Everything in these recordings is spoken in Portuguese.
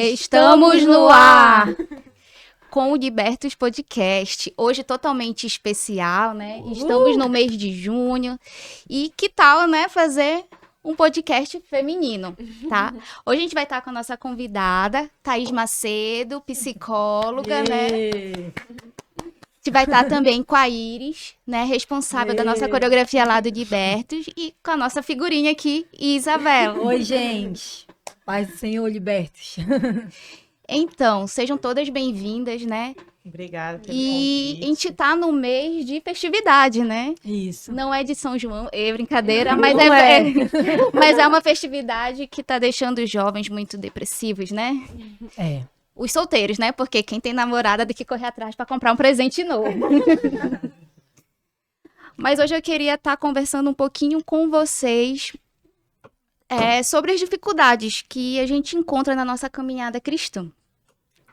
Estamos no ar com o Libertos Podcast. Hoje totalmente especial, né? Estamos no mês de junho. E que tal, né, fazer um podcast feminino, tá? Hoje a gente vai estar com a nossa convidada, Thaís Macedo, psicóloga, né? A gente vai estar também com a Iris, né, responsável da nossa coreografia lá do Libertos, e com a nossa figurinha aqui, Isabela. Oi, gente. Paz do Senhor, libertos. Então, sejam todas bem-vindas, né? Obrigada pelo E convite. a gente tá no mês de festividade, né? Isso. Não é de São João, é brincadeira, Não mas é. mas é uma festividade que tá deixando os jovens muito depressivos, né? É. Os solteiros, né? Porque quem tem namorada tem que correr atrás para comprar um presente novo. Mas hoje eu queria estar conversando um pouquinho com vocês sobre as dificuldades que a gente encontra na nossa caminhada cristã,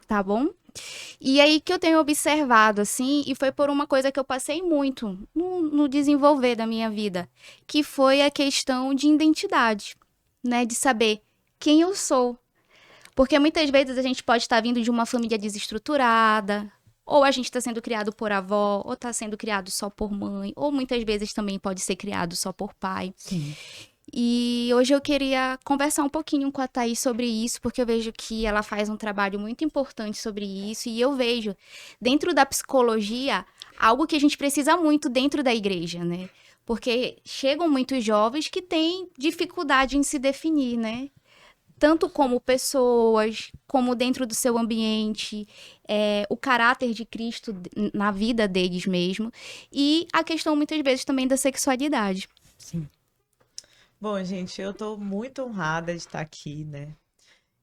tá bom? E aí que eu tenho observado, assim, e foi por uma coisa que eu passei muito no desenvolver da minha vida, que foi a questão de identidade, né? De saber quem eu sou. Porque muitas vezes a gente pode estar vindo de uma família desestruturada, ou a gente está sendo criado por avó, ou está sendo criado só por mãe, ou muitas vezes também pode ser criado só por pai. Sim. E hoje eu queria conversar um pouquinho com a Thaís sobre isso, porque eu vejo que ela faz um trabalho muito importante sobre isso, e eu vejo, dentro da psicologia, algo que a gente precisa muito dentro da igreja, né? Porque chegam muitos jovens que têm dificuldade em se definir, né? Tanto como pessoas, como dentro do seu ambiente, o caráter de Cristo na vida deles mesmo, e a questão muitas vezes também da sexualidade. Sim. Bom, gente, eu tô muito honrada de estar aqui, né?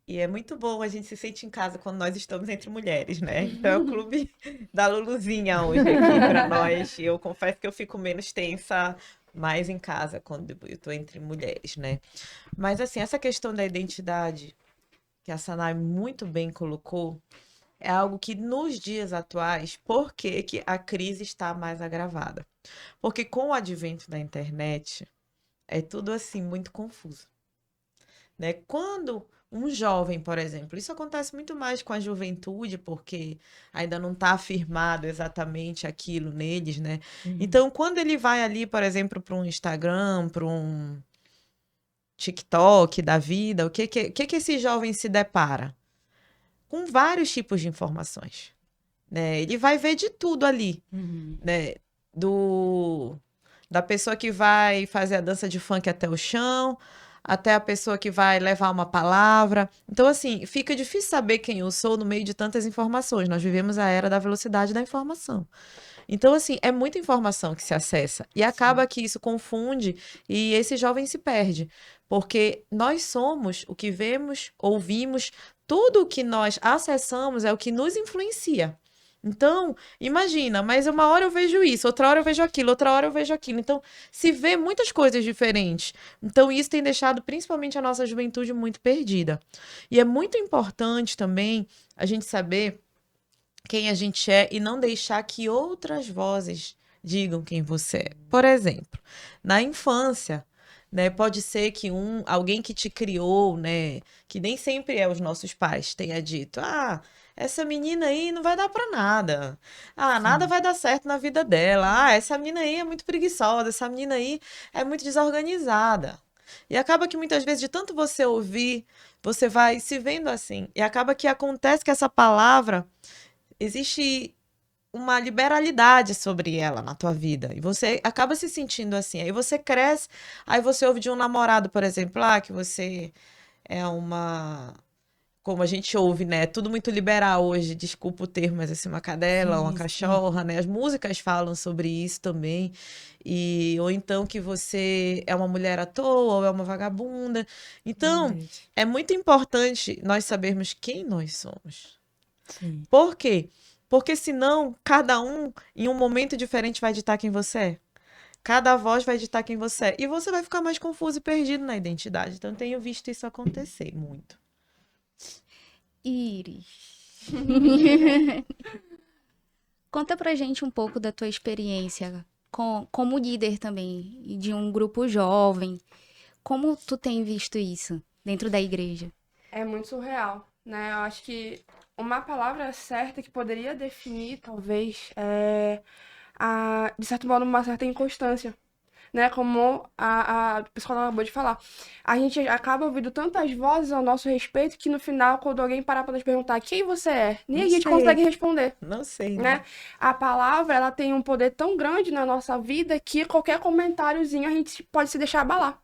E é muito bom a gente se sentir em casa quando nós estamos entre mulheres, né? Então é o clube da Luluzinha hoje aqui para nós. Eu confesso que eu fico menos tensa mais em casa quando eu tô entre mulheres, né? Mas assim, essa questão da identidade que a Sanai muito bem colocou é algo que nos dias atuais, por que que a crise está mais agravada? Porque com o advento da internet, é tudo assim muito confuso, né? Quando um jovem, por exemplo, isso acontece muito mais com a juventude, porque ainda não está afirmado exatamente aquilo neles, né? Então, quando ele vai ali, por exemplo, para um Instagram, para um TikTok da vida, o que esse jovem se depara? Com vários tipos de informações, né? Ele vai ver de tudo ali, né? Da pessoa que vai fazer a dança de funk até o chão, até a pessoa que vai levar uma palavra. Então, assim, fica difícil saber quem eu sou no meio de tantas informações. Nós vivemos a era da velocidade da informação. Então, assim, é muita informação que se acessa. E acaba que isso confunde e esse jovem se perde. Porque nós somos o que vemos, ouvimos, tudo o que nós acessamos é o que nos influencia. Então, imagina, mas uma hora eu vejo isso, outra hora eu vejo aquilo, outra hora eu vejo aquilo. Então, se vê muitas coisas diferentes. Então, isso tem deixado principalmente a nossa juventude muito perdida. E é muito importante também a gente saber quem a gente é e não deixar que outras vozes digam quem você é. Por exemplo, na infância, né, pode ser que alguém que te criou, né, que nem sempre é os nossos pais, tenha dito: "Ah, essa menina aí não vai dar para nada. Ah, nada vai dar certo na vida dela. Ah, essa menina aí é muito preguiçosa, essa menina aí é muito desorganizada." E acaba que muitas vezes, de tanto você ouvir, você vai se vendo assim. E acaba que acontece que essa palavra existe uma liberalidade sobre ela na tua vida. E você acaba se sentindo assim. Aí você cresce, aí você ouve de um namorado, por exemplo, que você é uma. Como a gente ouve, né? Tudo muito liberal hoje, desculpa o termo, mas assim, uma cadela, uma Sim, cachorra, né? As músicas falam sobre isso também. Ou então que você é uma mulher à toa, ou é uma vagabunda. Então, Verdade. é muito importante nós sabermos quem nós somos. Sim. Por quê? Porque senão, cada um, em um momento diferente, vai ditar quem você é. Cada voz vai ditar quem você é. E você vai ficar mais confuso e perdido na identidade. Então, eu tenho visto isso acontecer muito. Iris. Conta pra gente um pouco da tua experiência como líder também de um grupo jovem. Como tu tem visto isso dentro da igreja? É muito surreal. né? Eu acho que uma palavra certa que poderia definir, talvez, de certo modo, uma certa inconstância, né? Como a pessoa acabou de falar. A gente acaba ouvindo tantas vozes ao nosso respeito que no final, quando alguém parar para nos perguntar quem você é, nem Não a gente sei. consegue responder, Não sei, né? A palavra, ela tem um poder tão grande na nossa vida que qualquer comentáriozinho a gente pode se deixar abalar.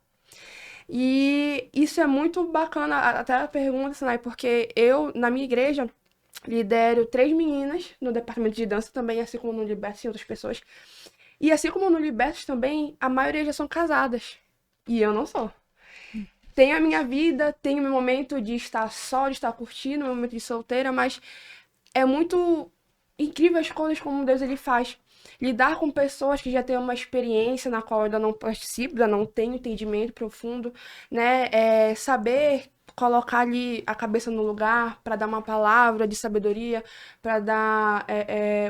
E isso é muito bacana, até a pergunta, Sinai, porque eu, na minha igreja, lidero 3 meninas no departamento de dança também, assim como no Libertas e outras pessoas. E assim como no Libertas também, a maioria já são casadas. E eu não sou. Tenho a minha vida, tenho meu momento de estar só, de estar curtindo, meu momento de solteira, mas é muito incrível as coisas como Deus ele faz. Lidar com pessoas que já têm uma experiência na qual eu ainda não participo, ainda não tenho entendimento profundo, né? Saber colocar ali a cabeça no lugar para dar uma palavra de sabedoria, para dar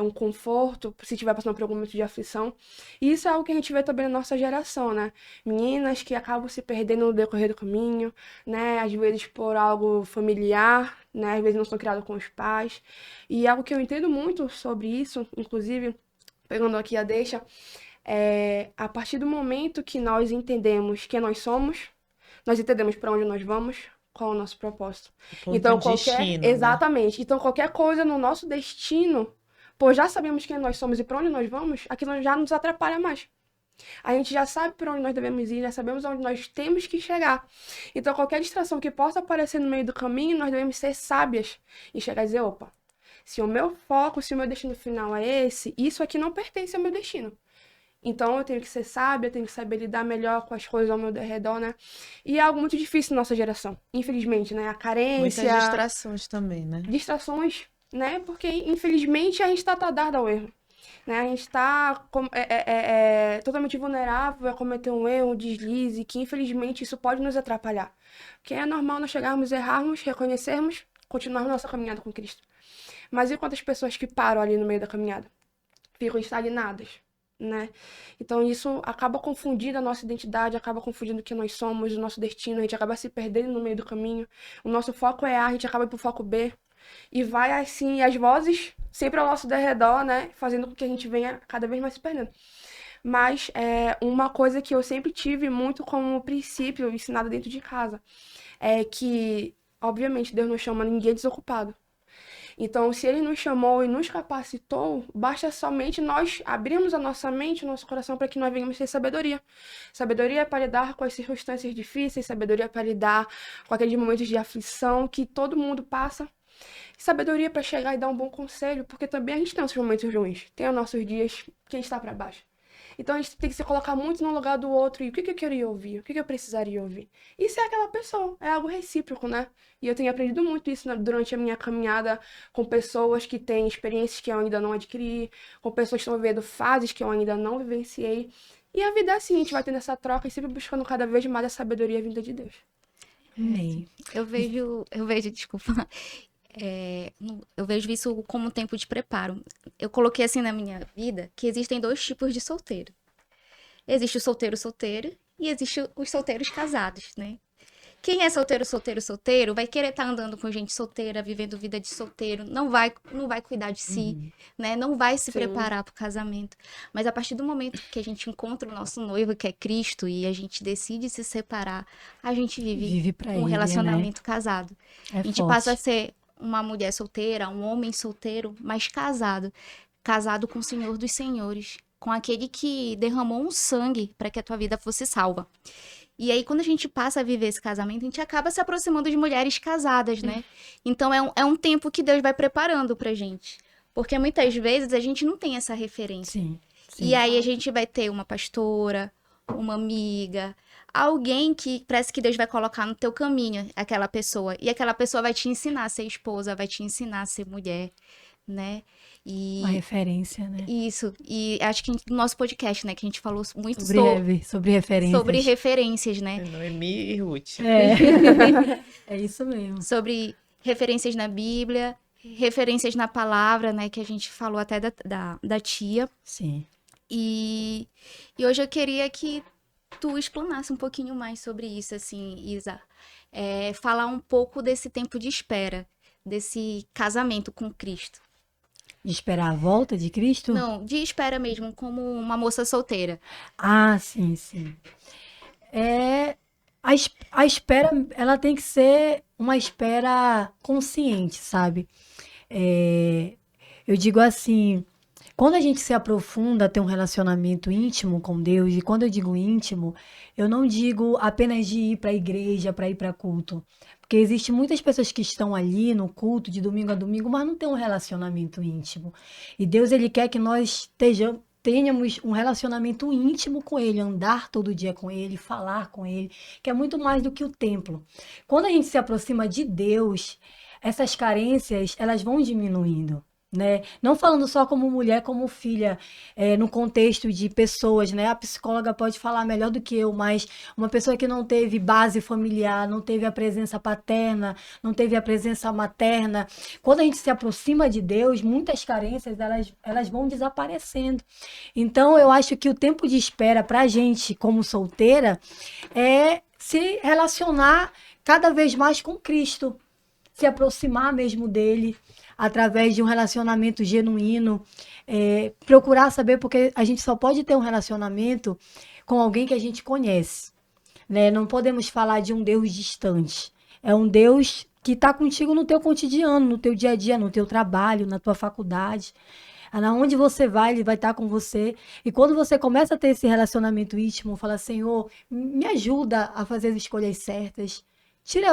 um conforto se estiver passando por algum momento de aflição. E isso é algo que a gente vê também na nossa geração, né? Meninas que acabam se perdendo no decorrer do caminho, né? Às vezes por algo familiar, né? Às vezes não são criadas com os pais. E algo que eu entendo muito sobre isso, inclusive, pegando aqui a deixa, a partir do momento que nós entendemos quem nós somos, nós entendemos para onde nós vamos, qual é o nosso propósito. Então, destino, né? exatamente. Então, qualquer coisa no nosso destino, por já sabemos quem nós somos e para onde nós vamos, aquilo já nos atrapalha mais. A gente já sabe para onde nós devemos ir, já sabemos onde nós temos que chegar. Então, qualquer distração que possa aparecer no meio do caminho, nós devemos ser sábias e chegar e dizer, opa, se o meu foco, se o meu destino final é esse, isso aqui não pertence ao meu destino. Então, eu tenho que ser sábia, eu tenho que saber lidar melhor com as coisas ao meu redor, né? E é algo muito difícil na nossa geração, infelizmente, né? A carência... Muitas distrações também, né? Distrações, né? Porque, infelizmente, a gente está tardado ao erro. Né? A gente está totalmente vulnerável a cometer um erro, um deslize, que infelizmente isso pode nos atrapalhar. Porque é normal nós chegarmos, errarmos, reconhecermos, continuarmos nossa caminhada com Cristo. Mas e quantas pessoas que param ali no meio da caminhada? Ficam estagnadas, né? Então isso acaba confundindo a nossa identidade, acaba confundindo o que nós somos, o nosso destino, a gente acaba se perdendo no meio do caminho. O nosso foco é A, a gente acaba indo pro foco B. E vai assim, as vozes sempre ao nosso derredor, né? Fazendo com que a gente venha cada vez mais se perdendo. Mas uma coisa que eu sempre tive muito como princípio ensinado dentro de casa é que, obviamente, Deus não chama ninguém desocupado. Então, se Ele nos chamou e nos capacitou, basta somente nós abrirmos a nossa mente, o nosso coração, para que nós venhamos ter sabedoria. Sabedoria para lidar com as circunstâncias difíceis, sabedoria para lidar com aqueles momentos de aflição que todo mundo passa. Sabedoria para chegar e dar um bom conselho, porque também a gente tem nossos momentos ruins, tem os nossos dias que a gente está para baixo. Então a gente tem que se colocar muito no lugar do outro e o que eu queria ouvir, o que eu precisaria ouvir. Isso é aquela pessoa, é algo recíproco, né? E eu tenho aprendido muito isso durante a minha caminhada com pessoas que têm experiências que eu ainda não adquiri, com pessoas que estão vivendo fases que eu ainda não vivenciei. E a vida é assim, a gente vai tendo essa troca e sempre buscando cada vez mais a sabedoria vinda de Deus. Amém. Eu vejo, desculpa, eu vejo isso como um tempo de preparo. Eu coloquei assim na minha vida que existem 2 tipos de solteiro. Existe o solteiro e existe os solteiros casados, né? Quem é solteiro, vai querer estar andando com gente solteira, vivendo vida de solteiro, não vai cuidar de si, né? Não vai se preparar para o casamento. Mas a partir do momento que a gente encontra o nosso noivo, que é Cristo, e a gente decide se separar, a gente vive pra um ele, relacionamento casado. né? A gente passa a ser uma mulher solteira, um homem solteiro, mas casado. Casado com o Senhor dos Senhores, com aquele que derramou um sangue para que a tua vida fosse salva. E aí, quando a gente passa a viver esse casamento, a gente acaba se aproximando de mulheres casadas, né? Então, é um tempo que Deus vai preparando pra gente. Porque muitas vezes a gente não tem essa referência. Sim. E aí, a gente vai ter uma pastora, uma amiga, alguém que parece que Deus vai colocar no teu caminho, aquela pessoa. E aquela pessoa vai te ensinar a ser esposa, vai te ensinar a ser mulher, né? E Uma referência, né? isso. E acho que no nosso podcast, né, que a gente falou muito Sobre referências. sobre referências, né? Noemi e Ruth. É isso mesmo. Sobre referências na Bíblia, referências na palavra, né, que a gente falou até da tia. Sim. E hoje eu queria que tu explanasse um pouquinho mais sobre isso, assim, Isa. Falar um pouco desse tempo de espera. desse casamento com Cristo? De esperar a volta de Cristo? Não, de espera mesmo, como uma moça solteira. Ah, sim, sim. A espera, ela tem que ser uma espera consciente, sabe? Eu digo assim, quando a gente se aprofunda, tem um relacionamento íntimo com Deus, e quando eu digo íntimo, eu não digo apenas de ir para a igreja, para ir para culto. Porque existem muitas pessoas que estão ali no culto de domingo a domingo, mas não tem um relacionamento íntimo. E Deus, ele quer que nós tenhamos um relacionamento íntimo com Ele, andar todo dia com Ele, falar com Ele, que é muito mais do que o templo. Quando a gente se aproxima de Deus, essas carências, elas vão diminuindo. Né? Não falando só como mulher, como filha, no contexto de pessoas, né? A psicóloga pode falar melhor do que eu, mas uma pessoa que não teve base familiar, não teve a presença paterna, não teve a presença materna, quando a gente se aproxima de Deus, muitas carências, elas vão desaparecendo. Então, eu acho que o tempo de espera para a gente, como solteira, é se relacionar cada vez mais com Cristo, se aproximar mesmo dele, através de um relacionamento genuíno, procurar saber, porque a gente só pode ter um relacionamento com alguém que a gente conhece, né? Não podemos falar de um Deus distante. É um Deus que está contigo no teu cotidiano, no teu dia a dia, no teu trabalho, na tua faculdade. Aonde você vai, ele vai estar com você. E quando você começa a ter esse relacionamento íntimo, fala, Senhor, me ajuda a fazer as escolhas certas. Tira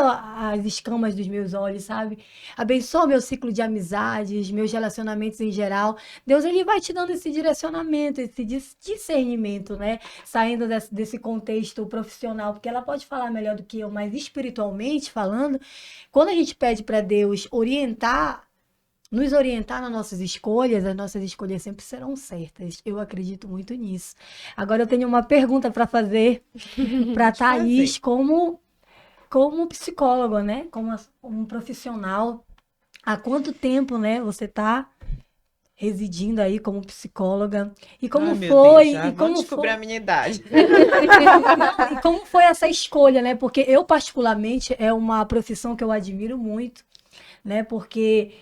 as escamas dos meus olhos, sabe? Abençoa meu ciclo de amizades, meus relacionamentos em geral. Deus, ele vai te dando esse direcionamento, esse discernimento, né? Saindo desse contexto profissional, porque ela pode falar melhor do que eu, mas espiritualmente falando, quando a gente pede para Deus nos orientar nas nossas escolhas, as nossas escolhas sempre serão certas. Eu acredito muito nisso. Agora eu tenho uma pergunta para fazer para Thaís, como psicóloga, né? Como um profissional. Há quanto tempo, né, você está residindo aí como psicóloga? E como foi? Deus, vamos descobrir a minha idade. E como foi essa escolha, né? Porque eu, particularmente, é uma profissão que eu admiro muito, né? Porque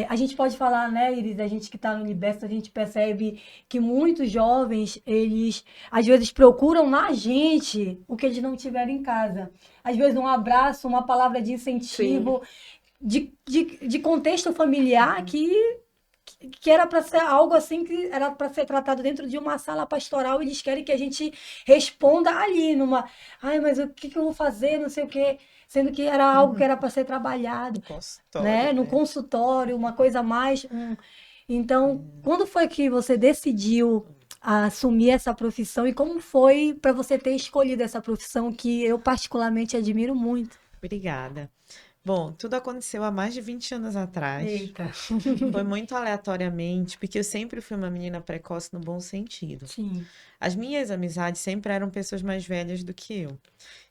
a gente pode falar, né, Iris, a gente que está no Liberta, a gente percebe que muitos jovens, eles às vezes procuram na gente o que eles não tiveram em casa. Às vezes um abraço, uma palavra de incentivo, de contexto familiar que era para ser algo assim, que era para ser tratado dentro de uma sala pastoral, e eles querem que a gente responda ali, mas o que eu vou fazer, não sei o quê. Sendo que era algo que era para ser trabalhado, no consultório, uma coisa a mais. Então, quando foi que você decidiu assumir essa profissão e como foi para você ter escolhido essa profissão que eu particularmente admiro muito? Obrigada. Bom, tudo aconteceu há mais de 20 anos atrás. Eita. Foi muito aleatoriamente, porque eu sempre fui uma menina precoce no bom sentido. Sim. As minhas amizades sempre eram pessoas mais velhas do que eu.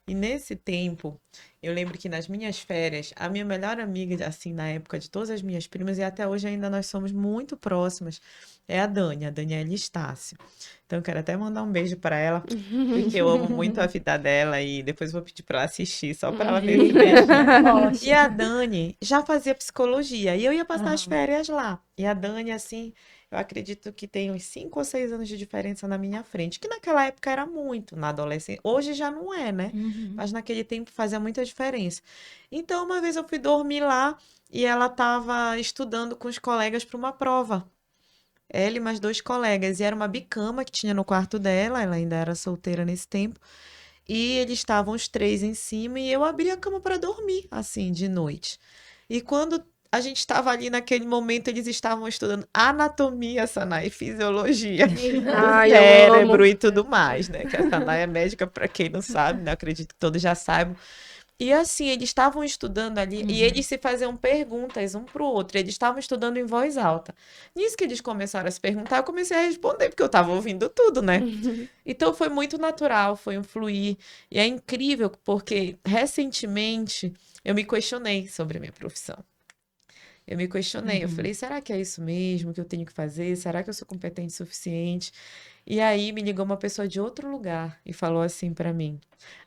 E nesse tempo, eu lembro que nas minhas férias, a minha melhor amiga, assim, na época de todas as minhas primas, e até hoje ainda nós somos muito próximas, é a Daniela Estácio. Então, eu quero até mandar um beijo para ela, porque eu amo muito a vida dela e depois vou pedir para ela assistir, só para ela ver esse beijinho. E a Dani já fazia psicologia, e eu ia passar as férias lá. E a Dani, assim, eu acredito que tem uns 5 ou 6 anos de diferença na minha frente, que naquela época era muito, na adolescência. Hoje já não é, né? Mas naquele tempo fazia muita diferença. Então, uma vez eu fui dormir lá e ela estava estudando com os colegas para uma prova. Ela e mais 2 colegas. E era uma bicama que tinha no quarto dela, ela ainda era solteira nesse tempo. E eles estavam os 3 em cima e eu abri a cama para dormir, assim, de noite. E quando a gente estava ali naquele momento, eles estavam estudando anatomia, Sanai, e fisiologia, cérebro e tudo mais, né? Que a Sanai é médica, para quem não sabe, né? Acredito que todos já saibam. E assim, eles estavam estudando ali e eles se faziam perguntas um para o outro. Eles estavam estudando em voz alta. Nisso que eles começaram a se perguntar, eu comecei a responder, porque eu estava ouvindo tudo, né? Então foi muito natural, foi um fluir. E é incrível, porque recentemente eu me questionei sobre a minha profissão. eu me questionei. Eu Uhum. falei, será que é isso mesmo que eu tenho que fazer? Será que eu sou competente o suficiente? E aí me ligou uma pessoa de outro lugar e falou assim para mim: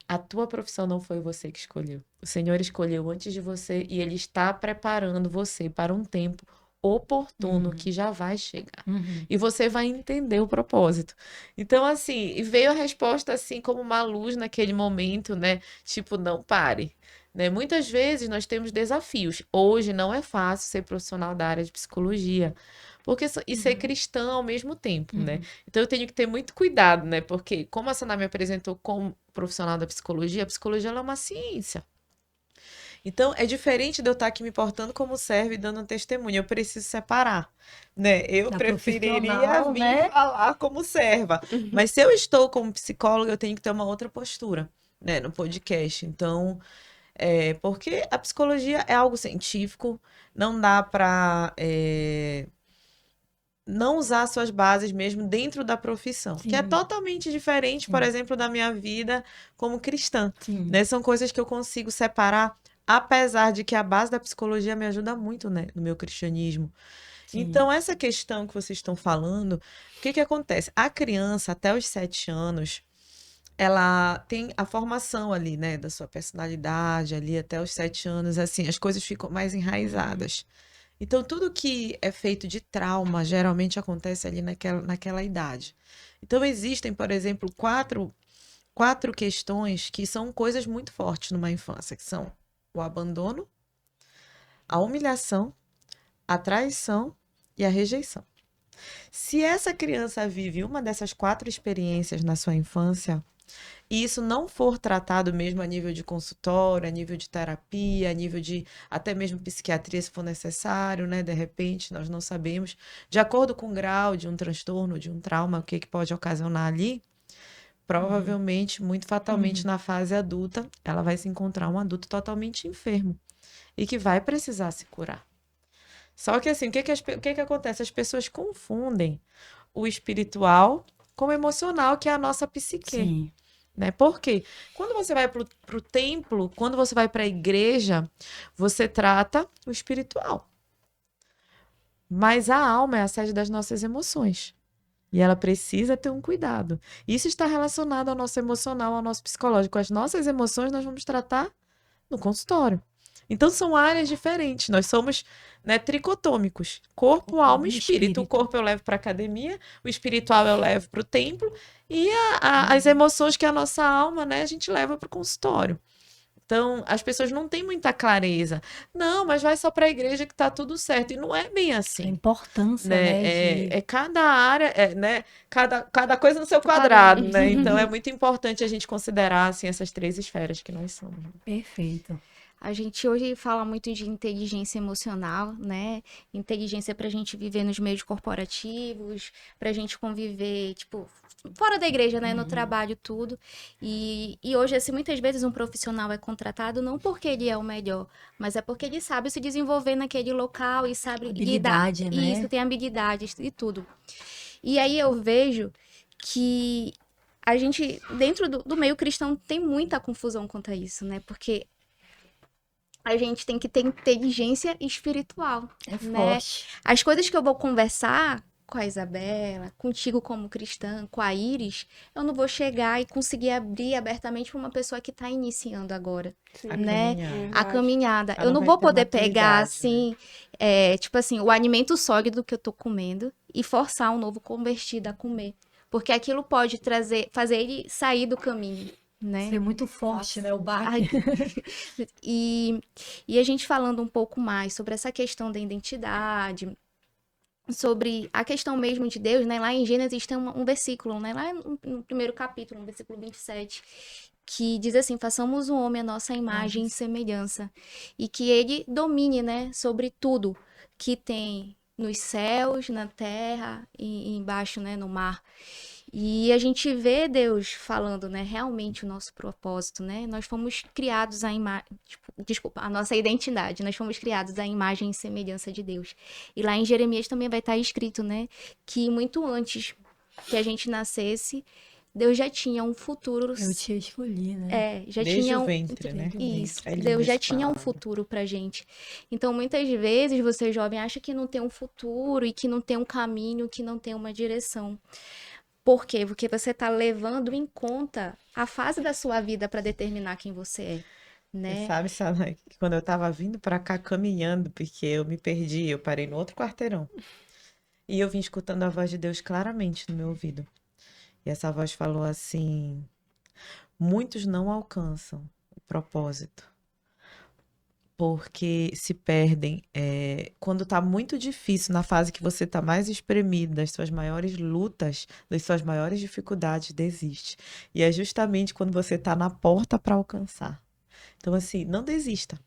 a tua profissão não foi você que escolheu. O Senhor escolheu antes de você e Ele está preparando você para um tempo oportuno Uhum. que já vai chegar. Uhum. E você vai entender o propósito. Então, assim, e veio a resposta assim como uma luz naquele momento, né? Tipo, não pare. Né? Muitas vezes nós temos desafios. Hoje não é fácil ser profissional da área de psicologia, porque e ser cristã ao mesmo tempo, né? Uhum. Então eu tenho que ter muito cuidado, né? Porque como a Saná me apresentou como profissional da psicologia, a psicologia ela é uma ciência. Então é diferente de eu estar aqui me portando como servo e dando um testemunho. Eu preciso separar, né? Eu Da preferiria profissional, vir né? falar como serva, mas se eu estou como psicóloga, eu tenho que ter uma outra postura, né? No podcast. Então porque a psicologia é algo científico, não dá para não usar suas bases mesmo dentro da profissão, que é Sim, totalmente diferente, por sim, exemplo, da minha vida como cristã, sim, né? São coisas que eu consigo separar, apesar de que a base da psicologia me ajuda muito, né, no meu cristianismo. sim. Então, essa questão que vocês estão falando, o que que acontece? A criança, até os 7 anos, ela tem a formação ali, né, da sua personalidade ali até os 7 anos, assim, as coisas ficam mais Uhum. enraizadas. Então, tudo que é feito de trauma geralmente acontece ali naquela idade. Então, existem, por exemplo, quatro questões que são coisas muito fortes numa infância, que são o abandono, a humilhação, a traição e a rejeição. Se essa criança vive uma dessas quatro experiências na sua infância, e isso não for tratado mesmo a nível de consultório, a nível de terapia, a nível de até mesmo psiquiatria, se for necessário, né? De repente, nós não sabemos, de acordo com o grau de um transtorno, de um trauma, o que que pode ocasionar ali, provavelmente, muito fatalmente Uhum. na fase adulta, ela vai se encontrar um adulto totalmente enfermo e que vai precisar se curar. Só que assim, o que que acontece? As pessoas confundem o espiritual com o emocional, que é a nossa psique. Sim. Né? Por quê? Quando você vai para o templo, quando você vai para a igreja, você trata o espiritual. Mas a alma é a sede das nossas emoções. E ela precisa ter um cuidado. Isso está relacionado ao nosso emocional, ao nosso psicológico. As nossas emoções nós vamos tratar no consultório. Então são áreas diferentes. Nós somos, né, tricotômicos: corpo, alma e espírito. O corpo eu levo para a academia, o espiritual eu levo para o templo e as emoções, que é a nossa alma, né, a gente leva para o consultório. Então, as pessoas não têm muita clareza. Não, mas vai só para a igreja que está tudo certo. E não é bem A assim, importância, né? né, de É cada área, né? Cada coisa no seu do quadrado. quadrado, né? Então, é muito importante a gente considerar, assim, essas três esferas que nós somos. Perfeito. A gente hoje fala muito de inteligência emocional, né? Inteligência para a gente viver nos meios corporativos, para a gente conviver, tipo, fora da igreja, né? No trabalho, tudo. E hoje, assim, muitas vezes um profissional é contratado não porque ele é o melhor, mas é porque ele sabe se desenvolver naquele local e sabe lidar. Habilidade, Isso, né? tem habilidades e tudo. E aí eu vejo que a gente, dentro do meio cristão, tem muita confusão quanto a isso, né? Porque a gente tem que ter inteligência espiritual, É né? forte. As coisas que eu vou conversar com a Isabela, contigo como cristã, com a Iris, eu não vou chegar e conseguir abrir abertamente para uma pessoa que está iniciando agora, Sim. A né? caminhada. A Verdade. caminhada. Ela Eu não não vai vou ter poder pegar, maturidade, assim, tipo assim, o alimento sólido que eu tô comendo e forçar um novo convertido a comer. Porque aquilo pode fazer ele sair do caminho, né? Ser muito forte, né? O Ai, baque. e a gente falando um pouco mais sobre essa questão da identidade, sobre a questão mesmo de Deus, né? Lá em Gênesis tem um versículo, né? Lá no primeiro capítulo, no versículo 27, que diz assim: façamos um homem à nossa imagem e semelhança, e que ele domine, né, sobre tudo que tem nos céus, na terra e embaixo, né, no mar. E a gente vê Deus falando, né, realmente o nosso propósito, né? Nós fomos criados desculpa, a nossa identidade, nós fomos criados à imagem e semelhança de Deus. E lá em Jeremias também vai estar escrito, né, que muito antes que a gente nascesse, Deus já tinha um futuro. Eu te escolhi, né? Já Desde tinha o ventre, né? isso. É linda Deus já essa tinha um palavra. futuro pra gente. Então, muitas vezes, você jovem acha que não tem um futuro e que não tem um caminho, que não tem uma direção. Por quê? Porque você tá levando em conta a fase da sua vida para determinar quem você é, Você né? sabe, Sana, que quando eu tava vindo pra cá caminhando, porque eu me perdi, eu parei no outro quarteirão. E eu vim escutando a voz de Deus claramente no meu ouvido. E essa voz falou assim: muitos não alcançam o propósito, porque se perdem. Quando tá muito difícil, na fase que você tá mais espremido, das suas maiores lutas, das suas maiores dificuldades, desiste. E é justamente quando você tá na porta para alcançar. Então, assim, não desista,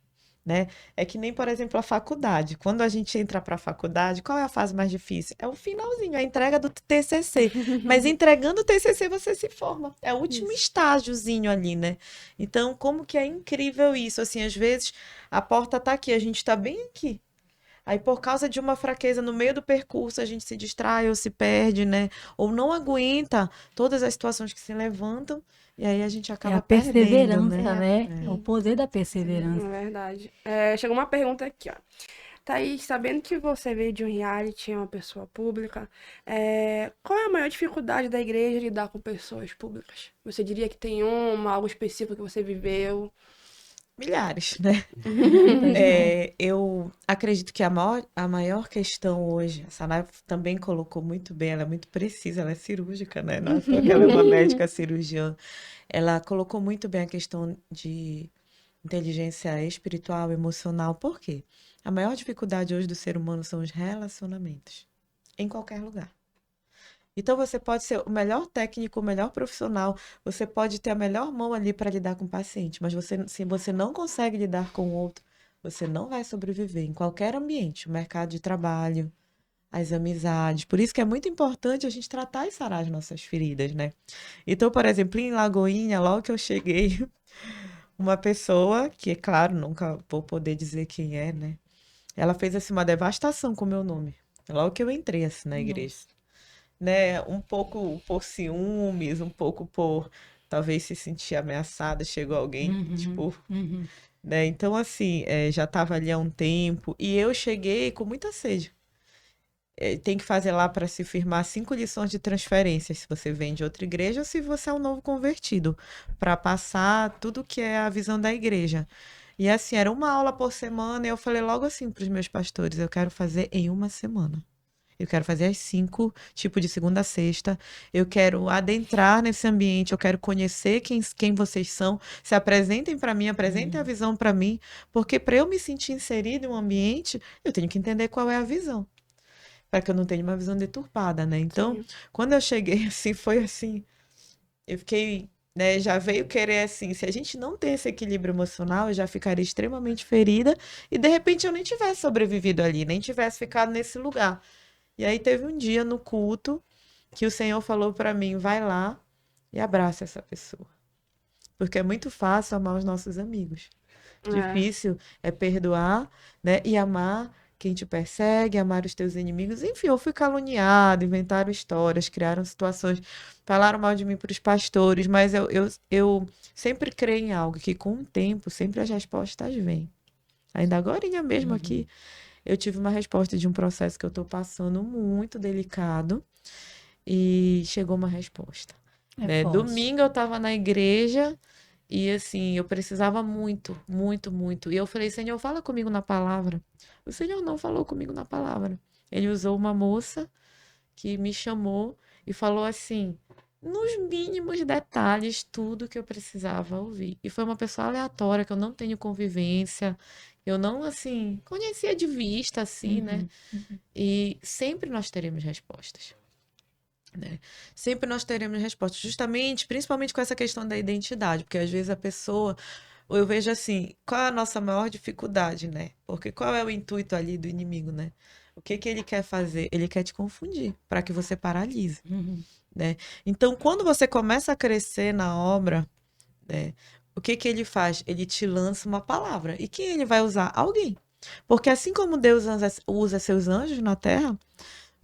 né? É que nem, por exemplo, a faculdade. Quando a gente entra para a faculdade, qual é a fase mais difícil? É o finalzinho, a entrega do TCC. Mas entregando o TCC, você se forma. É o último estágiozinho ali, né? Então, como que é incrível isso? Assim, às vezes, a porta tá aqui, a gente tá bem aqui. Aí, por causa de uma fraqueza no meio do percurso, a gente se distrai ou se perde, né? Ou não aguenta todas as situações que se levantam, e aí a gente É acaba a perdendo, perseverança, né? né? É o poder da perseverança. É verdade. Chegou uma pergunta aqui, ó. Thaís, sabendo que você veio de um reality, é uma pessoa pública, qual é a maior dificuldade da igreja lidar com pessoas públicas? Você diria que tem algo específico que você viveu? Milhares, né? Eu acredito que a maior questão hoje, a Sanai também colocou muito bem, ela é muito precisa, ela é cirúrgica, né? Não é só que ela é uma médica cirurgiã. Ela colocou muito bem a questão de inteligência espiritual, emocional. Por quê? A maior dificuldade hoje do ser humano são os relacionamentos, em qualquer lugar. Então você pode ser o melhor técnico, o melhor profissional, você pode ter a melhor mão ali para lidar com o paciente, mas se você não consegue lidar com o outro, você não vai sobreviver em qualquer ambiente, o mercado de trabalho, as amizades. Por isso que é muito importante a gente tratar e sarar as nossas feridas, né? Então, por exemplo, em Lagoinha, logo que eu cheguei, uma pessoa, que é claro, nunca vou poder dizer quem é, né? Ela fez assim uma devastação com o meu nome. Logo que eu entrei assim na igreja, né? Um pouco por ciúmes, um pouco por talvez se sentir ameaçada, chegou alguém, tipo, né? Então, assim, já estava ali há um tempo e eu cheguei com muita sede. Tem que fazer lá para se firmar 5 lições de transferência, se você vem de outra igreja ou se você é um novo convertido, para passar tudo que é a visão da igreja. E assim, era uma aula por semana, e eu falei logo assim para os meus pastores: eu quero fazer em uma semana. Eu quero fazer as 5, tipo de segunda a sexta. Eu quero adentrar nesse ambiente, eu quero conhecer quem vocês são. Se apresentem para mim, apresentem a visão para mim, porque para eu me sentir inserida em um ambiente, eu tenho que entender qual é a visão, para que eu não tenha uma visão deturpada, né? Então, Sim. quando eu cheguei assim, foi assim, eu fiquei, né, já veio querer assim, se a gente não tem esse equilíbrio emocional, eu já ficaria extremamente ferida e de repente eu nem tivesse sobrevivido ali, nem tivesse ficado nesse lugar. E aí teve um dia no culto que o Senhor falou para mim: vai lá e abraça essa pessoa. Porque é muito fácil amar os nossos amigos. Difícil é perdoar, né? E amar quem te persegue, amar os teus inimigos. Enfim, eu fui caluniada, inventaram histórias, criaram situações, falaram mal de mim para os pastores, mas eu sempre creio em algo, que com o tempo sempre as respostas vêm. Ainda agorinha mesmo aqui, eu tive uma resposta de um processo que eu estou passando muito delicado e chegou uma resposta. Né? forte. Domingo eu estava na igreja e assim, eu precisava muito, muito, muito. E eu falei: Senhor, fala comigo na palavra. O Senhor não falou comigo na palavra. Ele usou uma moça que me chamou e falou assim, nos mínimos detalhes, tudo que eu precisava ouvir. E foi uma pessoa aleatória, que eu não tenho convivência, eu não, assim, conhecia de vista, assim, né? E sempre nós teremos respostas. Né? Sempre nós teremos respostas, justamente, principalmente com essa questão da identidade, porque às vezes a pessoa, ou eu vejo assim, qual é a nossa maior dificuldade, né? Porque qual é o intuito ali do inimigo, né? O que que ele quer fazer? Ele quer te confundir, para que você paralise, né? Então, quando você começa a crescer na obra, né, o que que ele faz? Ele te lança uma palavra. E quem ele vai usar? Alguém. Porque assim como Deus usa seus anjos na terra,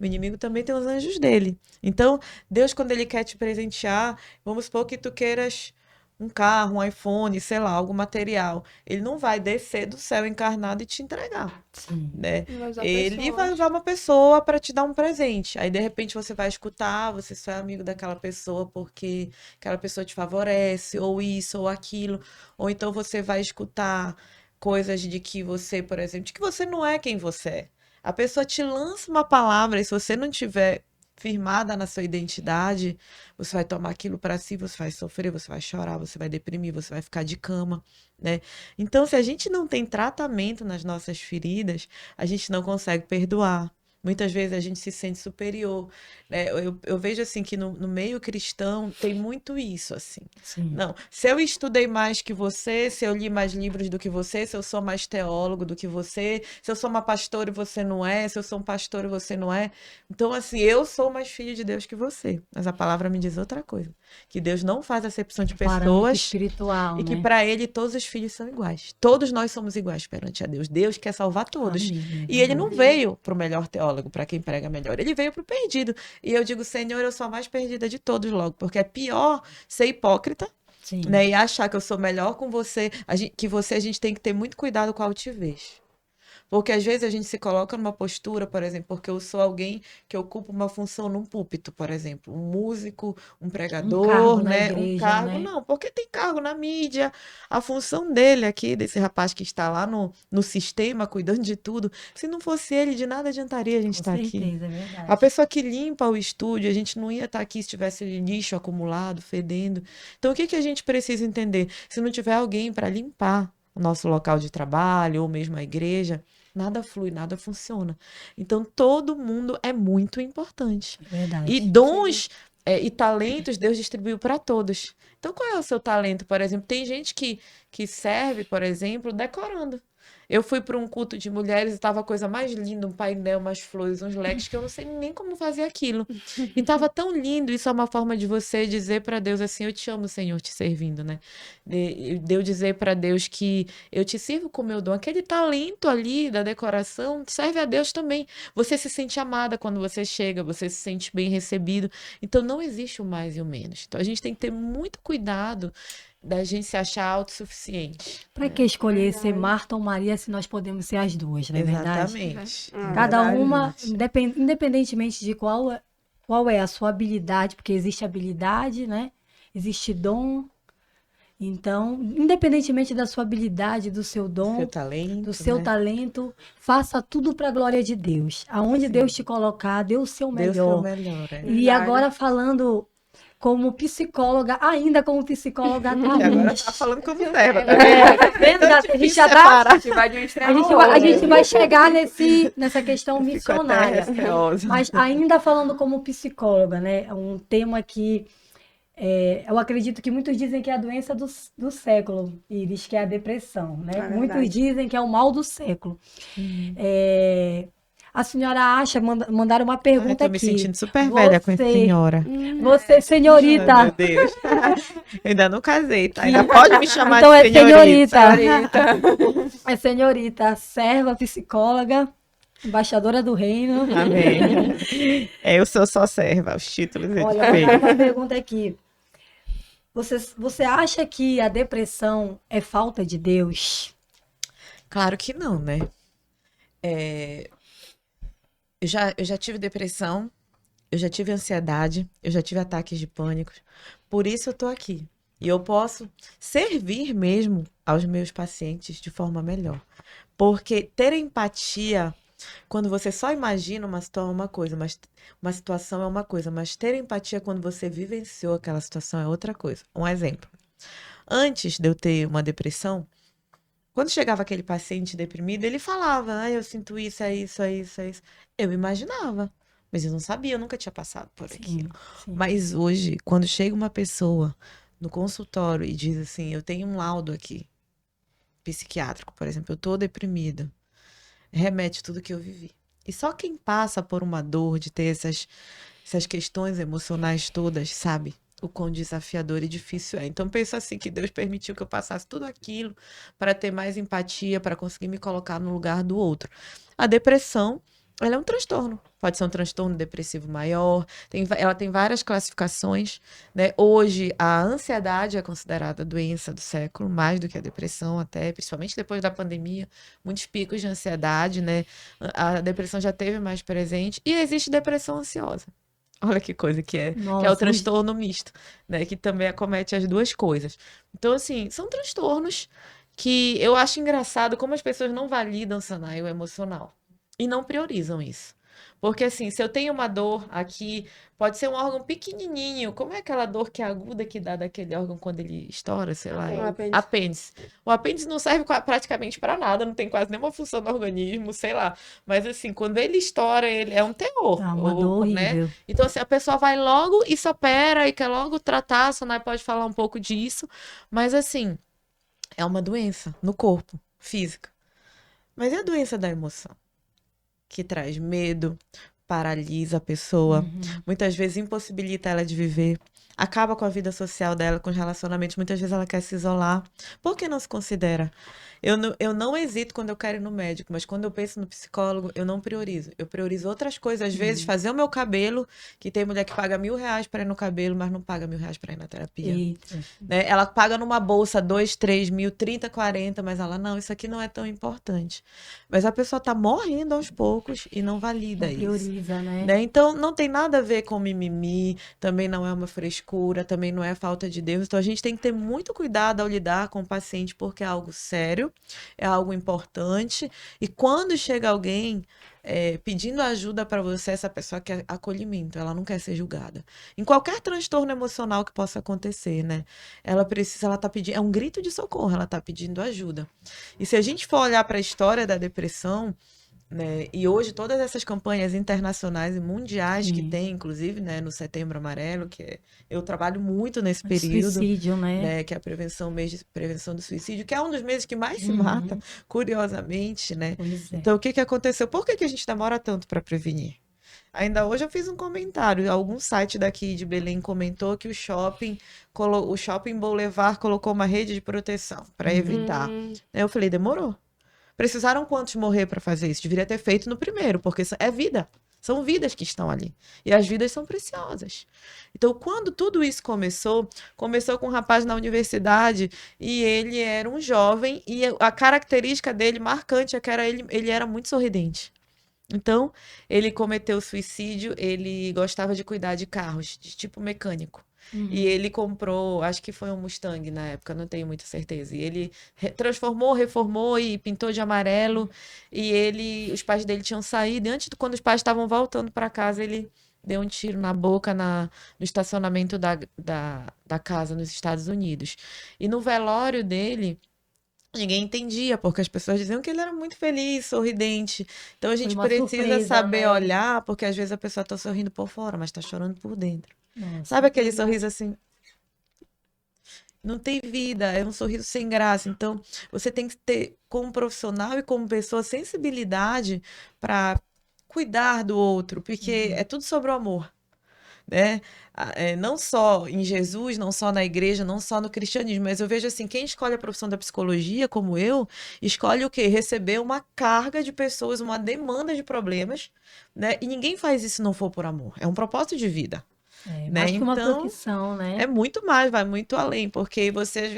o inimigo também tem os anjos dele. Então, Deus, quando ele quer te presentear, vamos supor que tu queiras um carro, um iPhone, sei lá, algum material. Ele não vai descer do céu encarnado e te entregar, Sim. né? Vai usar Ele vai pessoas. usar uma pessoa para te dar um presente. Aí, de repente, você vai escutar, você só é amigo daquela pessoa porque aquela pessoa te favorece, ou isso, ou aquilo. Ou então você vai escutar coisas de que você, por exemplo, de que você não é quem você é. A pessoa te lança uma palavra e se você não tiver firmada na sua identidade, você vai tomar aquilo para si, você vai sofrer, você vai chorar, você vai deprimir, você vai ficar de cama, né? Então, se a gente não tem tratamento nas nossas feridas, a gente não consegue perdoar. Muitas vezes a gente se sente superior, né? Eu vejo assim que no meio cristão tem muito isso, assim. Sim. Não, se eu estudei mais que você, se eu li mais livros do que você, se eu sou mais teólogo do que você, se eu sou uma pastora e você não é, se eu sou um pastor e você não é. Então, assim, eu sou mais filho de Deus que você. Mas a palavra me diz outra coisa, que Deus não faz acepção de Parâmetro pessoas espiritual, e que né? para ele todos os filhos são iguais. Todos nós somos iguais perante a Deus. Deus quer salvar todos. Amém, E ele não verdade. veio para o melhor teólogo, para quem prega melhor. Ele veio para o perdido. E eu digo, Senhor, eu sou a mais perdida de todos logo, porque é pior ser hipócrita, Sim. né? E achar que eu sou melhor com você, que você, a gente tem que ter muito cuidado com a altivez. Porque às vezes a gente se coloca numa postura, por exemplo, porque eu sou alguém que ocupa uma função num púlpito, por exemplo, um músico, um Um pregador, cargo na né? Um igreja, cargo, né? não, porque tem cargo na mídia. A função dele aqui, desse rapaz que está lá no sistema, cuidando de tudo, se não fosse ele, de nada adiantaria a gente Com estar aqui. certeza, é A verdade. pessoa que limpa o estúdio, a gente não ia estar aqui se tivesse lixo acumulado, fedendo. Então, o que que a gente precisa entender? Se não tiver alguém para limpar o nosso local de trabalho ou mesmo a igreja, nada flui, nada funciona. Então, todo mundo é muito importante. É verdade. E dons e talentos Deus distribuiu para todos. Então, qual é o seu talento, por exemplo? Tem gente que serve, por exemplo, decorando. Eu fui para um culto de mulheres e estava a coisa mais linda, um painel, umas flores, uns leques, que eu não sei nem como fazer aquilo. E estava tão lindo, isso é uma forma de você dizer para Deus assim, eu te amo, Senhor, te servindo, né? De eu dizer para Deus que eu te sirvo com o meu dom. Aquele talento ali da decoração serve a Deus também. Você se sente amada quando você chega, você se sente bem recebido. Então não existe o mais e o menos. Então a gente tem que ter muito cuidado da gente se achar autossuficiente. Para que escolher ser Verdade. Marta ou Maria se nós podemos ser as duas, não é verdade? Exatamente. Cada Verdade. uma, independentemente de qual é a sua habilidade, porque existe habilidade, né? Existe dom. Então, independentemente da sua habilidade, do seu Seu dom, talento, do seu né? talento, faça tudo para a glória de Deus. Aonde Deus te colocar, dê o seu Dê o seu melhor. melhor, é. E Verdade. agora falando como psicóloga, ainda como psicóloga E agora atualmente. tá falando como serva, tá Tá vendo? A gente já tá, separar. A gente vai de um extremo a gente ao vai, a outro. gente vai chegar nessa questão Eu fico até missionária. receosa. Mas ainda falando como psicóloga, né? É um tema que eu acredito que muitos dizem que é a doença do século, Iris, que é a depressão, né? É Muitos verdade. dizem que é o mal do século. A senhora acha, mandaram uma Ai, pergunta tô me aqui. sentindo super velha com essa Você- senhora. Você, Ai, meu senhorita, Deus. Eu ainda não casei, tá? Ainda pode me chamar então de é senhorita. É senhorita, serva, psicóloga, embaixadora do reino. Amém. Eu sou só serva, os títulos é Olha, mandaram diferente. uma pergunta aqui. Você acha que a depressão é falta de Deus? Claro que não, né? Eu já tive depressão, eu já tive ansiedade, eu já tive ataques de pânico. Por isso eu tô aqui. E eu posso servir mesmo aos meus pacientes de forma melhor. Porque ter empatia, quando você só imagina uma situação é uma coisa, mas uma situação é uma coisa, mas ter empatia quando você vivenciou aquela situação é outra coisa. Um exemplo. Antes de eu ter uma depressão, quando chegava aquele paciente deprimido, ele falava, eu sinto isso, é isso, é isso, é isso. Eu imaginava, mas eu não sabia, eu nunca tinha passado por aquilo. Sim. Mas hoje, quando chega uma pessoa no consultório e diz assim, eu tenho um laudo aqui, psiquiátrico, por exemplo, eu tô deprimida, remete tudo que eu vivi. E só quem passa por uma dor de ter essas questões emocionais todas, sabe? O quão desafiador e difícil é. Então, penso assim, que Deus permitiu que eu passasse tudo aquilo para ter mais empatia, para conseguir me colocar no lugar do outro. A depressão, ela é um transtorno, pode ser um transtorno depressivo maior, ela tem várias classificações, né? Hoje, a ansiedade é considerada doença do século, mais do que a depressão até, principalmente depois da pandemia, muitos picos de ansiedade, né? A depressão já teve mais presente, e existe depressão ansiosa. Olha que coisa que é o Nossa, transtorno misto, né? Que também acomete as duas coisas. Então, assim, são transtornos que eu acho engraçado como as pessoas não validam, Sanai, o emocional. E não priorizam isso. Porque, assim, se eu tenho uma dor aqui, pode ser um órgão pequenininho. Como é aquela dor que é aguda que dá daquele órgão quando ele estoura, sei lá? Um apêndice. Apêndice. O apêndice não serve praticamente para nada, não tem quase nenhuma função do organismo, sei lá. Mas, assim, quando ele estoura, ele é um terror. tá uma dor né? horrível. Então, assim, a pessoa vai logo e se opera e quer logo tratar. A Sonai pode falar um pouco disso. Mas, assim, é uma doença no corpo, física. Mas é a doença da emoção, que traz medo, paralisa a pessoa, muitas vezes impossibilita ela de viver, acaba com a vida social dela, com os relacionamentos, muitas vezes ela quer se isolar. Por que não se considera? Eu não hesito quando eu quero ir no médico, mas quando eu penso no psicólogo, eu não priorizo. Eu priorizo outras coisas. Às vezes, fazer o meu cabelo, que tem mulher que paga R$1.000 para ir no cabelo, mas não paga R$1.000 para ir na terapia. Eita. Né? Ela paga numa bolsa 2, 3 mil, 30, 40, mas ela, não, isso aqui não é tão importante. Mas a pessoa tá morrendo aos poucos e não valida Não isso. prioriza, né? Né? Então, não tem nada a ver com mimimi, também não é uma frescura, também não é falta de Deus. Então, a gente tem que ter muito cuidado ao lidar com o paciente, porque é algo sério, é algo importante. E quando chega alguém pedindo ajuda para você, essa pessoa quer acolhimento, ela não quer ser julgada. Em qualquer transtorno emocional que possa acontecer, né? Ela tá pedindo, é um grito de socorro, ela tá pedindo ajuda. E se a gente for olhar para a história da depressão, né, e hoje todas essas campanhas internacionais e mundiais que tem, inclusive, né, no Setembro Amarelo, eu trabalho muito nesse período, Suicídio, né? que é a mês de prevenção do suicídio, que é um dos meses que mais se mata, curiosamente, né? Pois é. Então, o que aconteceu? Por que a gente demora tanto para prevenir? Ainda hoje eu fiz um comentário, algum site daqui de Belém comentou que o Shopping Boulevard colocou uma rede de proteção para evitar. Eu falei, demorou. Precisaram quantos morrer para fazer isso? Deveria ter feito no primeiro, porque é vida. São vidas que estão ali. E as vidas são preciosas. Então, quando tudo isso começou com um rapaz na universidade e ele era um jovem e a característica dele marcante é que ele era muito sorridente. Então, ele cometeu suicídio, ele gostava de cuidar de carros, de tipo mecânico. E ele comprou, acho que foi um Mustang na época, não tenho muita certeza. E ele transformou, reformou e pintou de amarelo. E os pais dele tinham saído. E quando os pais estavam voltando para casa, ele deu um tiro na boca no estacionamento da casa nos Estados Unidos. E no velório dele, ninguém entendia, porque as pessoas diziam que ele era muito feliz, sorridente. Então a gente uma precisa surpresa, saber né? olhar, porque às vezes a pessoa está sorrindo por fora, mas está chorando por dentro. Nossa. Sabe aquele sorriso assim? Não tem vida, é um sorriso sem graça. Então, você tem que ter, como profissional e como pessoa, sensibilidade para cuidar do outro, porque é tudo sobre o amor, né? Não só em Jesus, não só na igreja, não só no cristianismo, mas eu vejo assim, quem escolhe a profissão da psicologia, como eu, escolhe o quê? Receber uma carga de pessoas, uma demanda de problemas, né? E ninguém faz isso se não for por amor. É um propósito de vida. É, Né? mais que uma Então, profissão, né? é muito mais, vai muito além, porque você às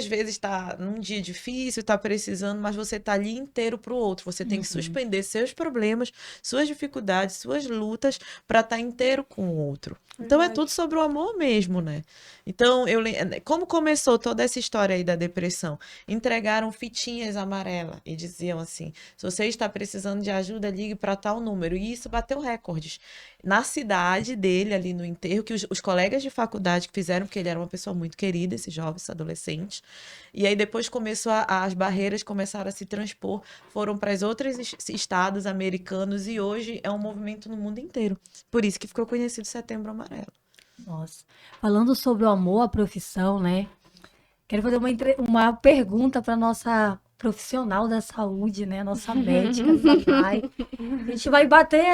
vezes está num dia difícil, está precisando, mas você está ali inteiro para o outro. Você tem que suspender seus problemas, suas dificuldades, suas lutas para estar inteiro com o outro. Então é Verdade. tudo sobre o amor mesmo, né? Então, como começou toda essa história aí da depressão? Entregaram fitinhas amarelas e diziam assim: se você está precisando de ajuda, ligue para tal número. E isso bateu recordes. Na cidade dele, ali no enterro, que os colegas de faculdade que fizeram, porque ele era uma pessoa muito querida, esse jovem, esse adolescente. E aí depois as barreiras começaram a se transpor, foram para os outros estados americanos e hoje é um movimento no mundo inteiro. Por isso que ficou conhecido Setembro Amarelo. Nossa. Falando sobre o amor à profissão, né? Quero fazer uma pergunta para nossa profissional da saúde, né? Nossa médica, Sanai. A gente vai bater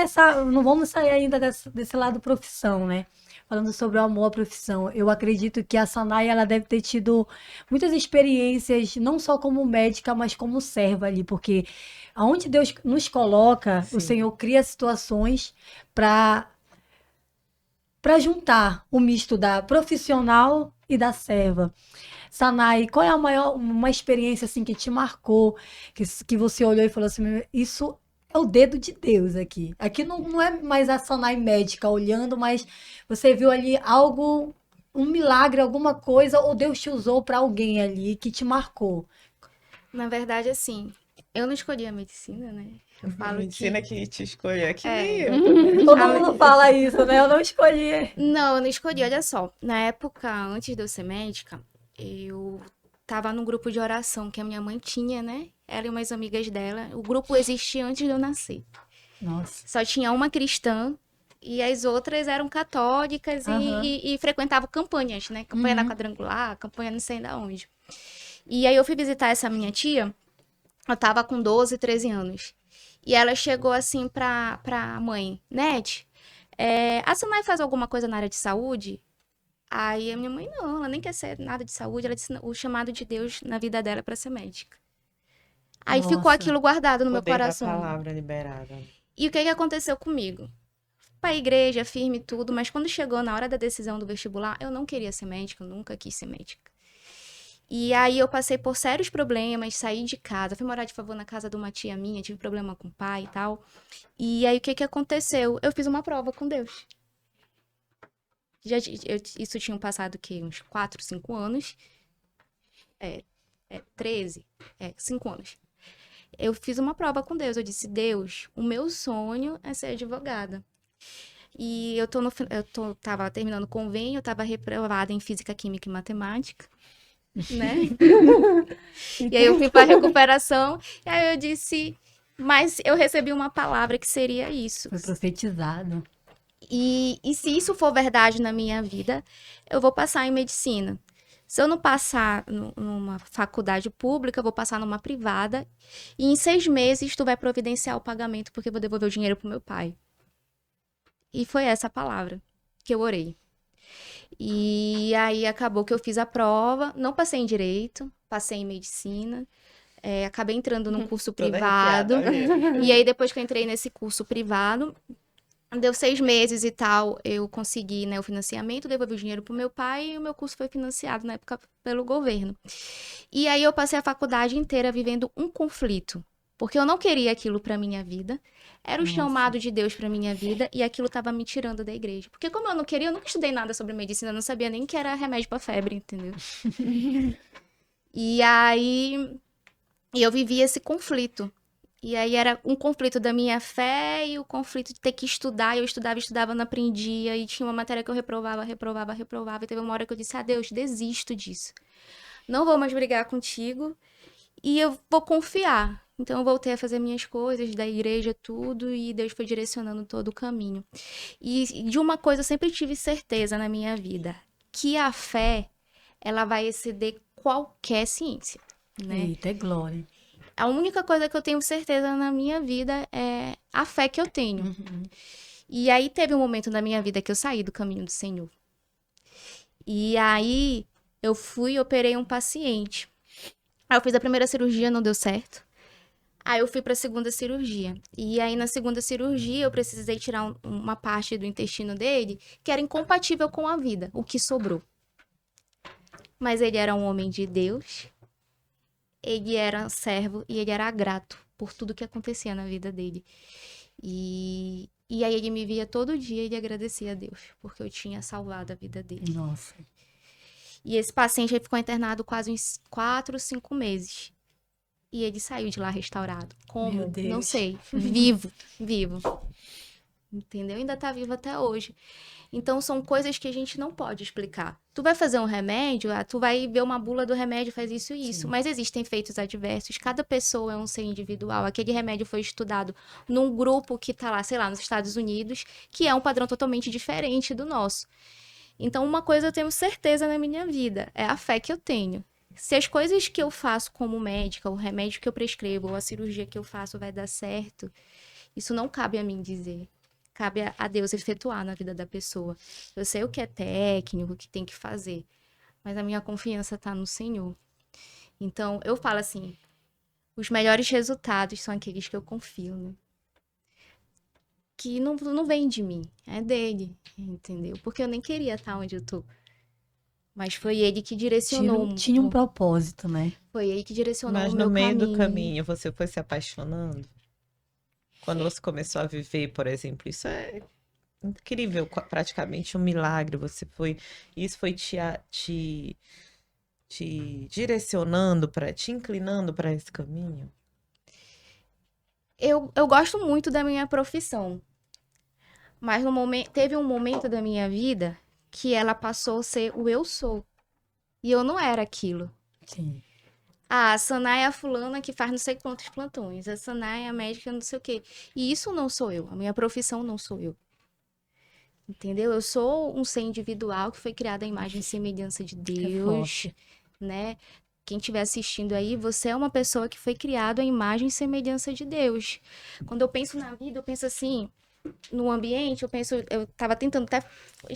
não vamos sair ainda desse lado profissão, né? falando sobre o amor à profissão, eu acredito que a Sanai, ela deve ter tido muitas experiências, não só como médica, mas como serva ali, porque aonde Deus nos coloca, o Sim. Senhor cria situações para juntar o misto da profissional e da serva. Sanai, qual é uma experiência assim que te marcou, que você olhou e falou assim, isso é o dedo de Deus aqui. Aqui não é mais a Sanai médica olhando, mas você viu ali algo, um milagre, alguma coisa, ou Deus te usou para alguém ali que te marcou. Na verdade, assim, eu não escolhi a medicina, né? Eu falo Medicina que te escolheu, que nem É. eu também. Todo mundo fala isso, né? Eu não escolhi. Não, eu não escolhi, olha só. Na época, antes de eu ser médica, eu tava num grupo de oração que a minha mãe tinha, né? Ela e umas amigas dela. O grupo existia antes de eu nascer. Nossa. Só tinha uma cristã e as outras eram católicas Aham. e frequentavam campanhas, né? Campanha da Uhum. quadrangular, campanha não sei da onde. E aí eu fui visitar essa minha tia, eu tava com 12, 13 anos. E ela chegou assim pra mãe, Nete, a Sanai faz alguma coisa na área de saúde? Aí a minha mãe, não, ela nem quer ser nada de saúde, ela disse o chamado de Deus na vida dela é pra ser médica. Aí ficou Nossa. aquilo guardado no meu Poder da coração. palavra liberada. E o que que aconteceu comigo? Pra igreja, firme e tudo, mas quando chegou na hora da decisão do vestibular, eu não queria ser médica, eu nunca quis ser médica. E aí eu passei por sérios problemas, saí de casa, fui morar de favor na casa de uma tia minha, tive problema com o pai e tal. E aí o que que aconteceu? Eu fiz uma prova com Deus. Isso tinha passado o quê? Uns 4, 5 anos. 13, 5 anos. Eu fiz uma prova com Deus. Eu disse, Deus, o meu sonho é ser advogada. E tava terminando o convênio, eu tava reprovada em física, química e matemática, né? E aí eu fui pra recuperação, e aí eu disse, mas eu recebi uma palavra que seria isso. Foi profetizado. E se isso for verdade na minha vida, eu vou passar em medicina. Se eu não passar numa faculdade pública, eu vou passar numa privada. E em 6 meses, tu vai providenciar o pagamento, porque eu vou devolver o dinheiro pro meu pai. E foi essa a palavra que eu orei. E aí acabou que eu fiz a prova, não passei em direito, passei em medicina. Acabei entrando num curso Toda privado. arrepiada, E aí, depois que eu entrei nesse curso privado, deu 6 meses e tal, eu consegui, né, o financiamento, devolvi o dinheiro pro meu pai e o meu curso foi financiado na época pelo governo. E aí eu passei a faculdade inteira vivendo um conflito, porque eu não queria aquilo pra minha vida, era o Nossa. chamado de Deus pra minha vida e aquilo tava me tirando da igreja. Porque como eu não queria, eu nunca estudei nada sobre medicina, eu não sabia nem que era remédio pra febre, entendeu? E aí eu vivia esse conflito. E aí era um conflito da minha fé e o conflito de ter que estudar. Eu estudava, não aprendia. E tinha uma matéria que eu reprovava. E teve uma hora que eu disse, Deus, desisto disso. Não vou mais brigar contigo e eu vou confiar. Então eu voltei a fazer minhas coisas, da igreja, tudo. E Deus foi direcionando todo o caminho. E de uma coisa eu sempre tive certeza na minha vida. Que a fé, ela vai exceder qualquer ciência, né? Eita, é glória. A única coisa que eu tenho certeza na minha vida é a fé que eu tenho. Uhum. E aí teve um momento na minha vida que eu saí do caminho do Senhor. E aí eu fui e operei um paciente. Aí eu fiz a primeira cirurgia, não deu certo. Aí eu fui pra segunda cirurgia. E aí na segunda cirurgia eu precisei tirar uma parte do intestino dele que era incompatível com a vida, o que sobrou. Mas ele era um homem de Deus. Ele era servo e ele era grato por tudo que acontecia na vida dele. E aí ele me via todo dia e ele agradecia a Deus, porque eu tinha salvado a vida dele. Nossa. E esse paciente ele ficou internado quase uns 4, 5 meses. E ele saiu de lá restaurado. Como? Meu Deus. Não sei. Vivo. Entendeu? Ainda tá vivo até hoje. Então, são coisas que a gente não pode explicar. Tu vai fazer um remédio, tu vai ver uma bula do remédio, faz isso e isso. Sim. Mas existem efeitos adversos. Cada pessoa é um ser individual. Aquele remédio foi estudado num grupo que tá lá, sei lá, nos Estados Unidos, que é um padrão totalmente diferente do nosso. Então, uma coisa eu tenho certeza na minha vida, é a fé que eu tenho. Se as coisas que eu faço como médica, o remédio que eu prescrevo, ou a cirurgia que eu faço vai dar certo, isso não cabe a mim dizer. cabe a Deus efetuar na vida da pessoa. Eu sei o que é técnico, o que tem que fazer, mas a minha confiança está no Senhor. Então, eu falo assim, os melhores resultados são aqueles que eu confio, né? Que não vem de mim, é dele, entendeu? Porque eu nem queria estar onde eu tô. Mas foi ele que direcionou. Tinha um propósito, né? Foi ele que direcionou Mas o no meu meio caminho. do caminho você foi se apaixonando? Quando você começou a viver, por exemplo, isso é incrível, praticamente um milagre. Isso foi te direcionando te inclinando para esse caminho? Eu gosto muito da minha profissão. Mas teve um momento da minha vida que ela passou a ser o eu sou. E eu não era aquilo. Sim. A Sanai é a fulana que faz não sei quantos plantões. A Sanai é a médica não sei o quê. E isso não sou eu. A minha profissão não sou eu. Entendeu? Eu sou um ser individual que foi criado à imagem e semelhança de Deus, né? Quem estiver assistindo aí, você é uma pessoa que foi criada à imagem e semelhança de Deus. Quando eu penso na vida, eu penso assim, no ambiente, eu tava tentando até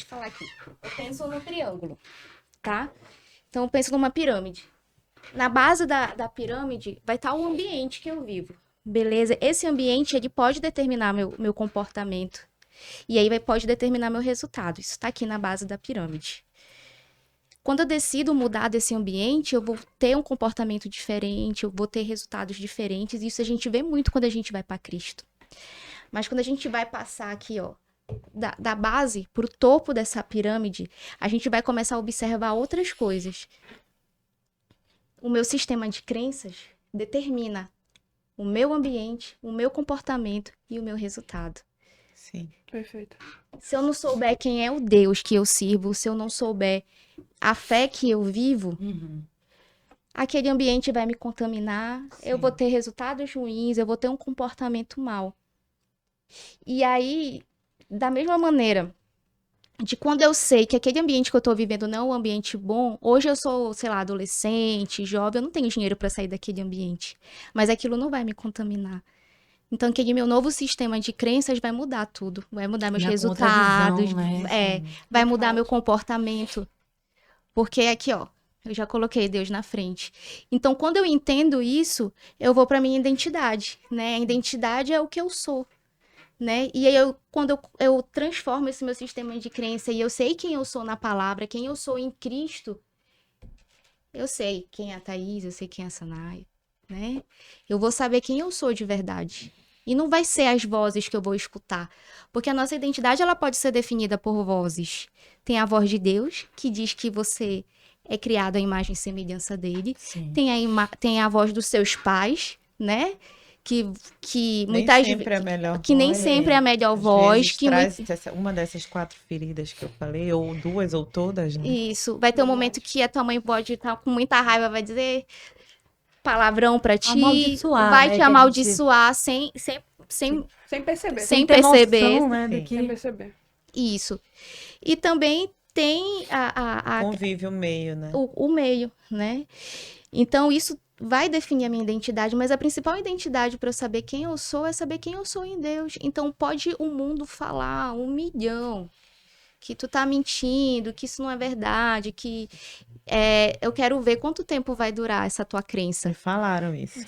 falar aqui. Eu penso no triângulo, tá? Então eu penso numa pirâmide. Na base da pirâmide vai estar o ambiente que eu vivo. Beleza? Esse ambiente, ele pode determinar meu comportamento. E aí pode determinar meu resultado. Isso está aqui na base da pirâmide. Quando eu decido mudar desse ambiente, eu vou ter um comportamento diferente, eu vou ter resultados diferentes. Isso a gente vê muito quando a gente vai para Cristo. Mas quando a gente vai passar aqui, ó, da base para o topo dessa pirâmide, a gente vai começar a observar outras coisas. O meu sistema de crenças determina o meu ambiente, o meu comportamento e o meu resultado. Sim. Perfeito. Se eu não souber quem é o Deus que eu sirvo, se eu não souber a fé que eu vivo, aquele ambiente vai me contaminar, eu vou ter resultados ruins, eu vou ter um comportamento mau. E aí, da mesma maneira, de quando eu sei que aquele ambiente que eu tô vivendo não é um ambiente bom, hoje eu sou, sei lá, adolescente, jovem, eu não tenho dinheiro para sair daquele ambiente, mas aquilo não vai me contaminar. Então, aquele meu novo sistema de crenças vai mudar tudo. Vai mudar meus Já com outra resultados, visão, né? vai mudar meu comportamento. Porque aqui, ó, eu já coloquei Deus na frente. Então, quando eu entendo isso, eu vou para minha identidade, né? A identidade é o que eu sou, né? E aí, quando eu transformo esse meu sistema de crença e eu sei quem eu sou na palavra, quem eu sou em Cristo, eu sei quem é a Thaís, eu sei quem é a Sanai, né? Eu vou saber quem eu sou de verdade. E não vai ser as vozes que eu vou escutar. Porque a nossa identidade, ela pode ser definida por vozes. Tem a voz de Deus, que diz que você é criado à imagem e semelhança dele. Sim. Tem a voz dos seus pais, né? Que Nem muitas sempre é a melhor que nem voz. sempre é a melhor Às voz. vezes Que traz uma dessas 4 feridas que eu falei, ou 2, ou todas, né? Isso. Vai ter um momento que a tua mãe pode estar com muita raiva, vai dizer palavrão pra ti, Amaldiçoar, vai né, te que a amaldiçoar sem Sem perceber. sem ter perceber. noção, né, do Sim. que... Sem perceber. Isso. E também tem Convive o meio, né? o meio, né? Então, isso vai definir a minha identidade, mas a principal identidade para eu saber quem eu sou é saber quem eu sou em Deus. Então, pode o mundo falar 1 milhão que tu tá mentindo, que isso não é verdade, que eu quero ver quanto tempo vai durar essa tua crença. Me falaram isso.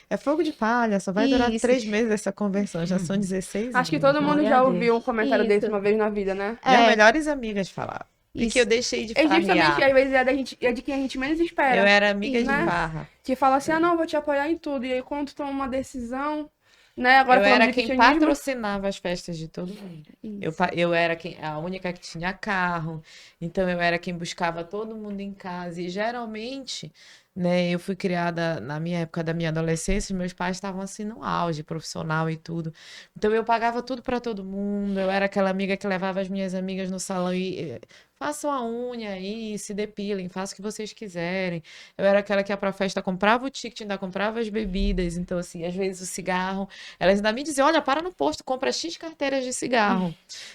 É fogo de palha, só vai durar Isso. 3 meses essa conversão. Já são 16 anos. Acho que todo mundo Glória já a ouviu Deus. um comentário Isso. desse uma vez na vida, né? Minhas melhores amigas falavam. Isso. Porque eu deixei de É justamente, farrear. às vezes, é de quem a gente menos espera. Eu era amiga Isso, de né? farra. Que fala assim, não, vou te apoiar em tudo. E aí, quando tu toma uma decisão, né? Agora Eu falando era de quem cristianismo, patrocinava as festas de todo mundo. Eu era a única que tinha carro. Então, eu era quem buscava todo mundo em casa. E, geralmente, né, eu fui criada na minha época da minha adolescência, meus pais estavam assim no auge profissional e tudo. Então, eu pagava tudo para todo mundo. Eu era aquela amiga que levava as minhas amigas no salão e façam a unha aí, se depilem, façam o que vocês quiserem. Eu era aquela que ia pra festa, comprava o ticket, ainda comprava as bebidas. Então, assim, às vezes o cigarro. Elas ainda me diziam, olha, para no posto, compra X carteiras de cigarro.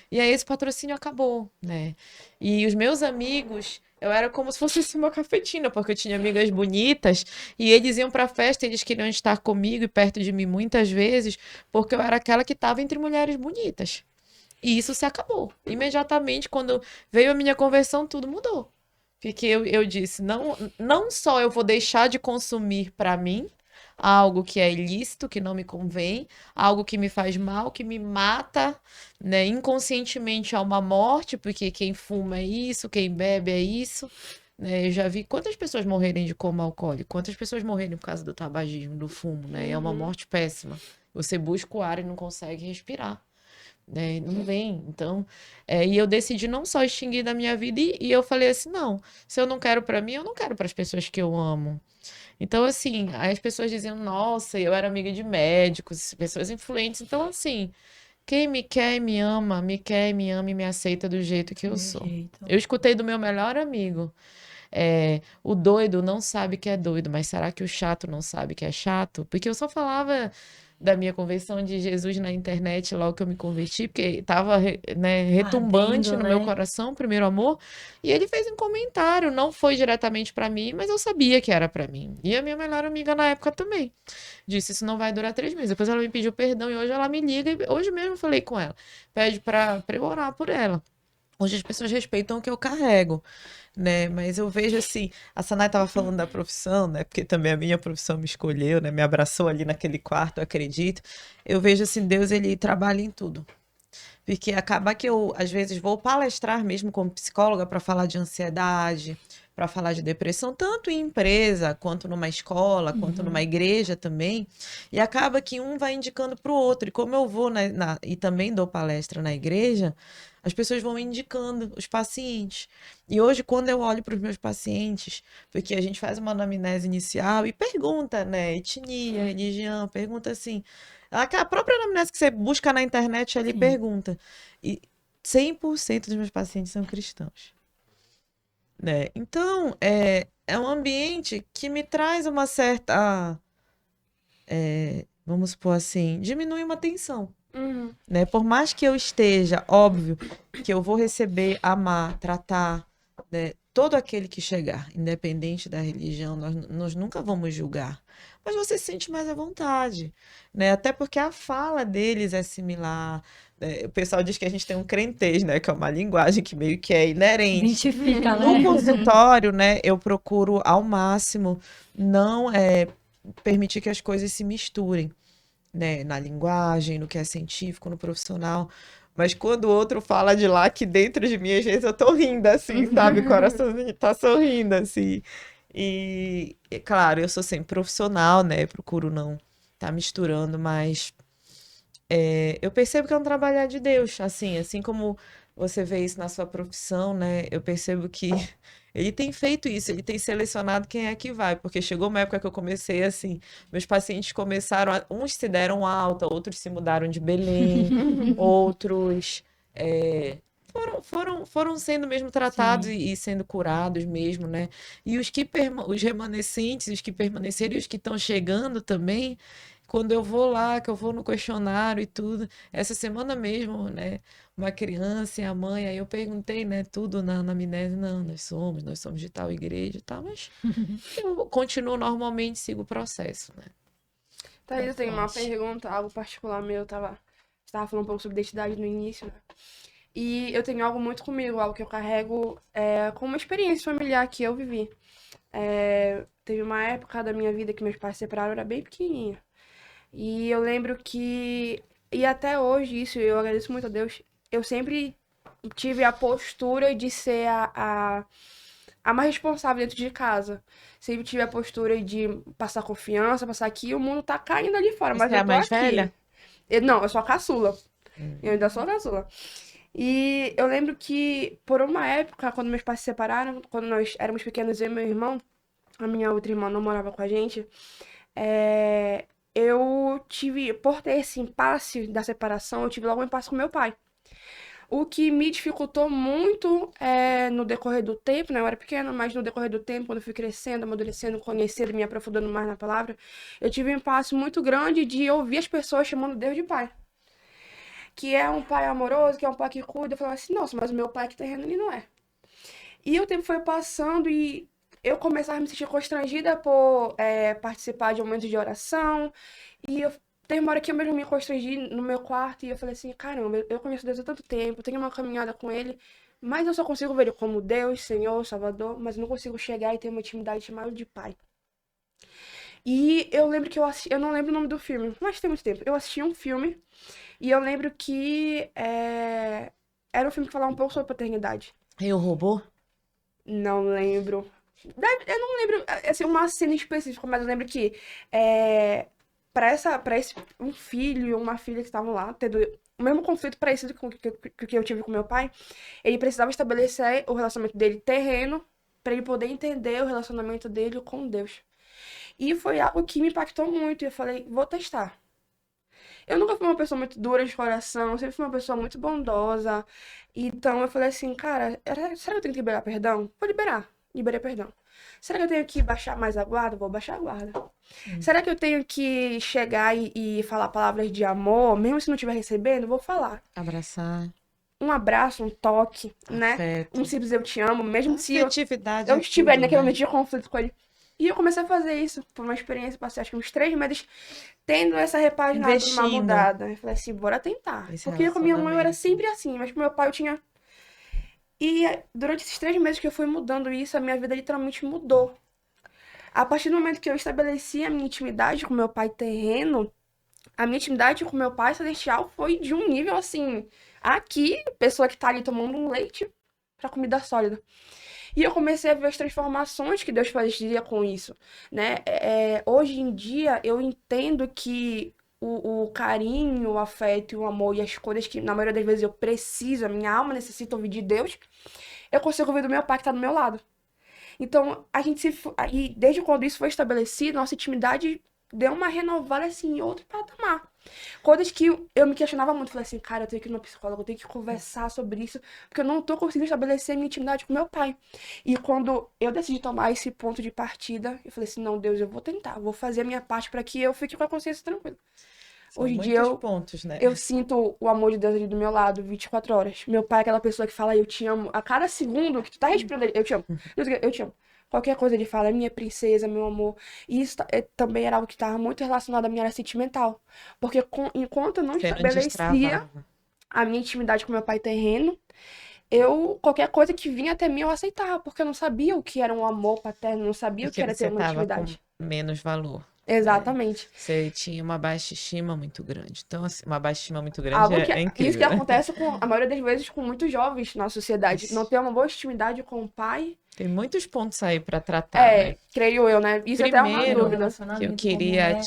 E aí esse patrocínio acabou, né? E os meus amigos, eu era como se fosse uma cafetina, porque eu tinha amigas bonitas e eles iam pra festa, eles queriam estar comigo e perto de mim muitas vezes, porque eu era aquela que estava entre mulheres bonitas. E isso se acabou. Imediatamente, quando veio a minha conversão, tudo mudou. Porque eu disse, não só eu vou deixar de consumir para mim algo que é ilícito, que não me convém, algo que me faz mal, que me mata, né, inconscientemente a uma morte, porque quem fuma é isso, quem bebe é isso, né? Eu já vi quantas pessoas morrerem de coma alcoólico, quantas pessoas morrerem por causa do tabagismo, do fumo, né? É uma morte péssima. Você busca o ar e não consegue respirar, né? Não vem. Então, e eu decidi não só extinguir da minha vida, e eu falei assim, não, se eu não quero para mim, eu não quero para as pessoas que eu amo. Então, assim, aí as pessoas diziam, nossa, eu era amiga de médicos, pessoas influentes. Então, assim, quem me quer, me ama, me quer, me ama e me aceita do jeito que eu Meu sou. jeito. Eu escutei do meu melhor amigo, o doido não sabe que é doido, mas será que o chato não sabe que é chato? Porque eu só falava da minha conversão de Jesus na internet logo que eu me converti, porque estava, né, retumbante Ardendo, no meu né? coração, primeiro amor. E ele fez um comentário, não foi diretamente para mim, mas eu sabia que era para mim. E a minha melhor amiga na época também disse: Isso não vai durar 3 meses. Depois ela me pediu perdão e hoje ela me liga. E hoje mesmo eu falei com ela, pede para eu orar por ela. Hoje as pessoas respeitam o que eu carrego, né? Mas eu vejo assim, a Sanai estava falando da profissão, né? Porque também a minha profissão me escolheu, né? Me abraçou ali naquele quarto, eu acredito. Eu vejo assim, Deus, ele trabalha em tudo. Porque acaba que eu, às vezes, vou palestrar mesmo como psicóloga para falar de ansiedade, para falar de depressão, tanto em empresa, quanto numa escola, quanto numa igreja também. E acaba que um vai indicando para o outro. E como eu vou e também dou palestra na igreja, as pessoas vão indicando os pacientes. E hoje, quando eu olho para os meus pacientes, porque a gente faz uma anamnese inicial e pergunta, né, etnia, religião, pergunta assim. A própria anamnese que você busca na internet ali Sim. pergunta. E 100% dos meus pacientes são cristãos, né? Então, é um ambiente que me traz uma certa, vamos supor assim, diminui uma tensão, Uhum. né? Por mais que eu esteja, óbvio, que eu vou receber, amar, tratar, né, todo aquele que chegar, independente da religião, nós nunca vamos julgar. Mas você se sente mais à vontade, né? Até porque a fala deles é similar, né? O pessoal diz que a gente tem um crentez, né? Que é uma linguagem que meio que é inerente. Identifica, No né? consultório, né, eu procuro ao máximo não permitir que as coisas se misturem, né, na linguagem, no que é científico, no profissional. Mas quando o outro fala de lá, que dentro de mim, às vezes eu tô rindo, assim, sabe? O coraçãozinho tá sorrindo, assim. Claro, eu sou sempre profissional, né? Procuro não estar misturando, mas eu percebo que é um trabalhar de Deus, assim como você vê isso na sua profissão, né? Eu percebo que ele tem feito isso, ele tem selecionado quem é que vai, porque chegou uma época que eu comecei assim, meus pacientes começaram, uns se deram alta, outros se mudaram de Belém, outros foram sendo mesmo tratados Sim. e sendo curados mesmo, né? E os remanescentes, os que permaneceram e os que estão chegando também, quando eu vou lá, que eu vou no questionário e tudo, essa semana mesmo, né? Uma criança e a mãe, aí eu perguntei, né, tudo na anamnese, não, nós somos de tal igreja e tal, mas eu continuo normalmente, sigo o processo, né? Thaís, eu tenho uma Forte. pergunta, algo particular meu, estava falando um pouco sobre identidade no início, né? E eu tenho algo muito comigo, algo que eu carrego com uma experiência familiar que eu vivi. Teve uma época da minha vida que meus pais se separaram, eu era bem pequenininha. E eu lembro que, e até hoje isso, eu agradeço muito a Deus, eu sempre tive a postura de ser a mais responsável dentro de casa. Sempre tive a postura de passar confiança, passar aqui, o mundo tá caindo ali fora, mas Você é a eu tô mais aqui. velha? Não, eu sou a caçula. Eu ainda sou a caçula. E eu lembro que, por uma época, quando meus pais se separaram, quando nós éramos pequenos, eu e meu irmão, a minha outra irmã não morava com a gente, é, eu tive, por ter esse impasse da separação, eu tive logo um impasse com meu pai. O que me dificultou muito no decorrer do tempo, né? Eu era pequena, mas no decorrer do tempo, quando eu fui crescendo, amadurecendo, conhecendo, me aprofundando mais na palavra, eu tive um impasse muito grande de ouvir as pessoas chamando Deus de pai. Que é um pai amoroso, que é um pai que cuida. Eu falava assim, nossa, mas o meu pai aqui terreno ele não é. E o tempo foi passando e eu começava a me sentir constrangida por participar de momentos de oração. E eu Teve uma hora que eu mesmo me constrangi no meu quarto e eu falei assim, caramba, eu conheço Deus há tanto tempo, tenho uma caminhada com Ele, mas eu só consigo ver Ele como Deus, Senhor, Salvador, mas não consigo chegar e ter uma intimidade chamada de Pai. E eu lembro que eu não lembro o nome do filme, mas tem muito tempo. Eu assisti um filme e eu lembro que era um filme que falava um pouco sobre paternidade. E o robô? Não lembro. Eu não lembro, assim, uma cena específica, mas eu lembro que pra esse um filho e uma filha que estavam lá, tendo o mesmo conflito parecido com o que eu tive com meu pai, ele precisava estabelecer o relacionamento dele terreno pra ele poder entender o relacionamento dele com Deus. E foi algo que me impactou muito. E eu falei, vou testar. Eu nunca fui uma pessoa muito dura de coração, eu sempre fui uma pessoa muito bondosa. Então eu falei assim, cara, será que eu tenho que liberar perdão? Vou liberar. Liberei perdão. Será que eu tenho que baixar mais a guarda? Vou baixar a guarda. Será que eu tenho que chegar e falar palavras de amor, mesmo se não estiver recebendo? Vou falar. Abraçar. Um abraço, um toque, né? Afeto. Um simples eu te amo, mesmo se eu Afetividade eu é estiver tudo, naquele né? momento de conflito com ele. E eu comecei a fazer isso por uma experiência, passei acho que uns 3 meses tendo essa repaginada, uma Investindo. mudada. Eu falei assim, bora tentar. Esse Porque com minha mãe eu era relacionamento. sempre assim, mas com meu pai eu tinha. E durante esses 3 meses que eu fui mudando isso, a minha vida literalmente mudou. A partir do momento que eu estabeleci a minha intimidade com meu pai terreno, a minha intimidade com meu pai celestial foi de um nível assim. Aqui, pessoa que tá ali tomando um leite pra comida sólida. E eu comecei a ver as transformações que Deus fazia com isso, né? Hoje em dia, eu entendo que o carinho, o afeto, e o amor e as coisas que, na maioria das vezes, eu preciso, a minha alma necessita ouvir de Deus, eu consigo ouvir do meu pai que tá do meu lado. Então, e desde quando isso foi estabelecido, nossa intimidade deu uma renovada, assim, em outro patamar. Coisas que eu me questionava muito. Falei assim, cara, eu tenho que ir numa psicóloga, eu tenho que conversar sobre isso, porque eu não tô conseguindo estabelecer minha intimidade com meu pai. E quando eu decidi tomar esse ponto de partida, eu falei assim, não, Deus, eu vou tentar, vou fazer a minha parte pra que eu fique com a consciência tranquila. São Hoje em dia muitos pontos, né? eu sinto o amor de Deus ali do meu lado, 24 horas. Meu pai é aquela pessoa que fala, eu te amo. A cada segundo que tu tá respirando, eu te amo. Eu te amo. Qualquer coisa ele fala, minha princesa, meu amor. E isso também era algo que estava muito relacionado à minha área sentimental. Porque enquanto eu não Você não estabelecia destravava. a minha intimidade com meu pai terreno, qualquer coisa que vinha até mim, eu aceitava. Porque eu não sabia o que era um amor paterno, não sabia o que Porque era você ter uma tava com intimidade. menos valor. Exatamente. Você tinha uma baixa estima muito grande. Então, assim, uma baixa estima muito grande Algo que, é isso que incrível, né? acontece com a maioria das vezes com muitos jovens na sociedade. Não ter uma boa intimidade com o pai, Tem muitos pontos aí pra tratar, né? creio eu, né? Isso até é uma Primeiro, dúvida. que eu queria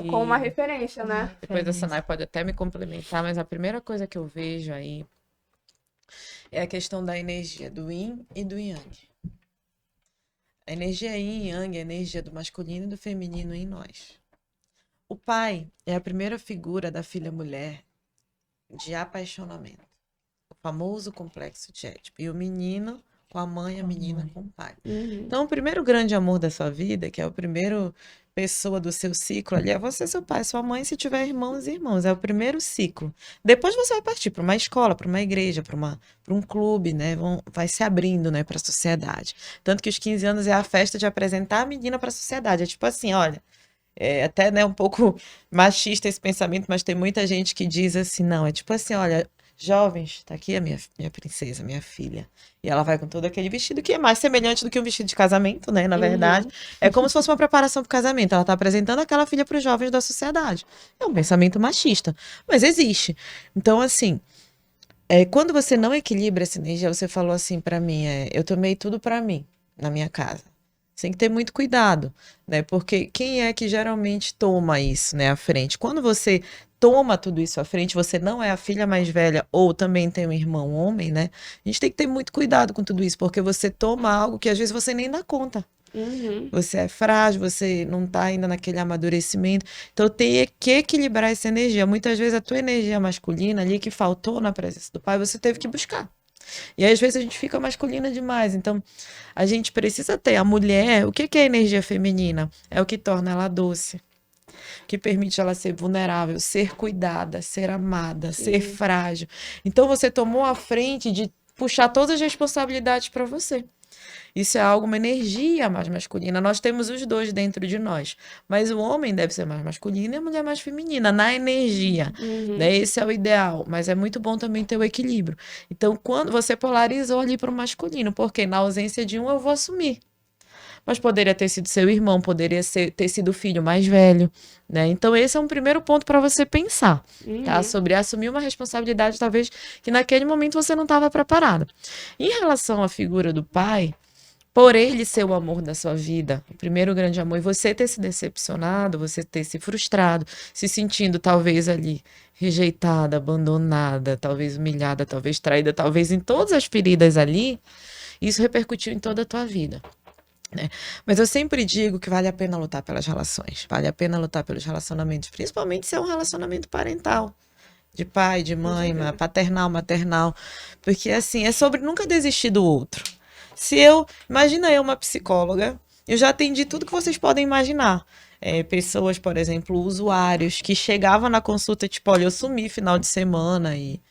Como uma referência, né? Depois a Sanai pode até me complementar, mas a primeira coisa que eu vejo aí é a questão da energia do yin e do yang. A energia yin e yang é a energia do masculino e do feminino em nós. O pai é a primeira figura da filha mulher de apaixonamento. O famoso complexo de Édipo. E o menino com a mãe, a menina com o pai. Então, o primeiro grande amor da sua vida, que é o primeiro pessoa do seu ciclo ali, é você, seu pai, sua mãe, se tiver irmãos e irmãos. É o primeiro ciclo. Depois você vai partir para uma escola, para uma igreja, para um clube, né? Vai se abrindo, né, para a sociedade. Tanto que os 15 anos é a festa de apresentar a menina para a sociedade. É tipo assim, olha, até, né, um pouco machista esse pensamento, mas tem muita gente que diz assim, não, é tipo assim, olha, jovens, tá aqui a minha princesa, minha filha. E ela vai com todo aquele vestido que é mais semelhante do que um vestido de casamento, né? Na verdade, é como se fosse uma preparação para o casamento. Ela tá apresentando aquela filha para os jovens da sociedade. É um pensamento machista, mas existe. Então, assim, quando você não equilibra essa energia, você falou assim para mim, eu tomei tudo para mim na minha casa. Você tem que ter muito cuidado, né? Porque quem é que geralmente toma isso, né, à frente? Quando você toma tudo isso à frente, você não é a filha mais velha ou também tem um irmão homem, né? A gente tem que ter muito cuidado com tudo isso, porque você toma algo que às vezes você nem dá conta. Você é frágil, você não tá ainda naquele amadurecimento. Então tem que equilibrar essa energia. Muitas vezes a tua energia masculina ali que faltou na presença do pai, você teve que buscar. E aí, às vezes a gente fica masculina demais. Então, a gente precisa ter a mulher. O que é a energia feminina? É o que torna ela doce, que permite ela ser vulnerável, ser cuidada, ser amada, ser frágil. Então, você tomou a frente de puxar todas as responsabilidades para você. Isso é algo, uma energia mais masculina. Nós temos os dois dentro de nós. Mas o homem deve ser mais masculino e a mulher mais feminina, na energia. Né? Esse é o ideal. Mas é muito bom também ter o equilíbrio. Então, quando você polarizou ali para o masculino, porque na ausência de um eu vou assumir. Mas poderia ter sido seu irmão, poderia ter sido o filho mais velho, né? Então esse é um primeiro ponto para você pensar, tá? Sobre assumir uma responsabilidade, talvez, que naquele momento você não estava preparado. Em relação à figura do pai, por ele ser o amor da sua vida, o primeiro grande amor, e você ter se decepcionado, você ter se frustrado, se sentindo talvez ali rejeitada, abandonada, talvez humilhada, talvez traída, talvez em todas as feridas ali, isso repercutiu em toda a tua vida. Né? Mas eu sempre digo que vale a pena lutar pelas relações, vale a pena lutar pelos relacionamentos, principalmente se é um relacionamento parental, de pai, de mãe, paternal, maternal, porque assim, é sobre nunca desistir do outro. Imagina eu uma psicóloga, eu já atendi tudo que vocês podem imaginar. Pessoas, por exemplo, usuários que chegavam na consulta, tipo, olha, eu sumi final de semana e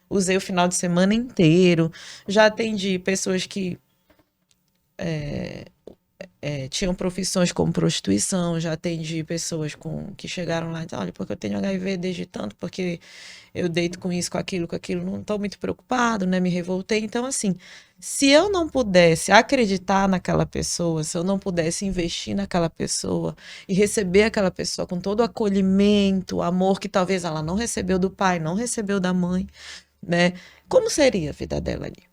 usei o final de semana inteiro. Já atendi pessoas que tinham profissões como prostituição, já atendi pessoas que chegaram lá e disseram, olha, porque eu tenho HIV desde tanto, porque eu deito com isso, com aquilo, não estou muito preocupado, né, me revoltei. Então, assim, se eu não pudesse acreditar naquela pessoa, se eu não pudesse investir naquela pessoa e receber aquela pessoa com todo o acolhimento, o amor que talvez ela não recebeu do pai, não recebeu da mãe, né, como seria a vida dela ali?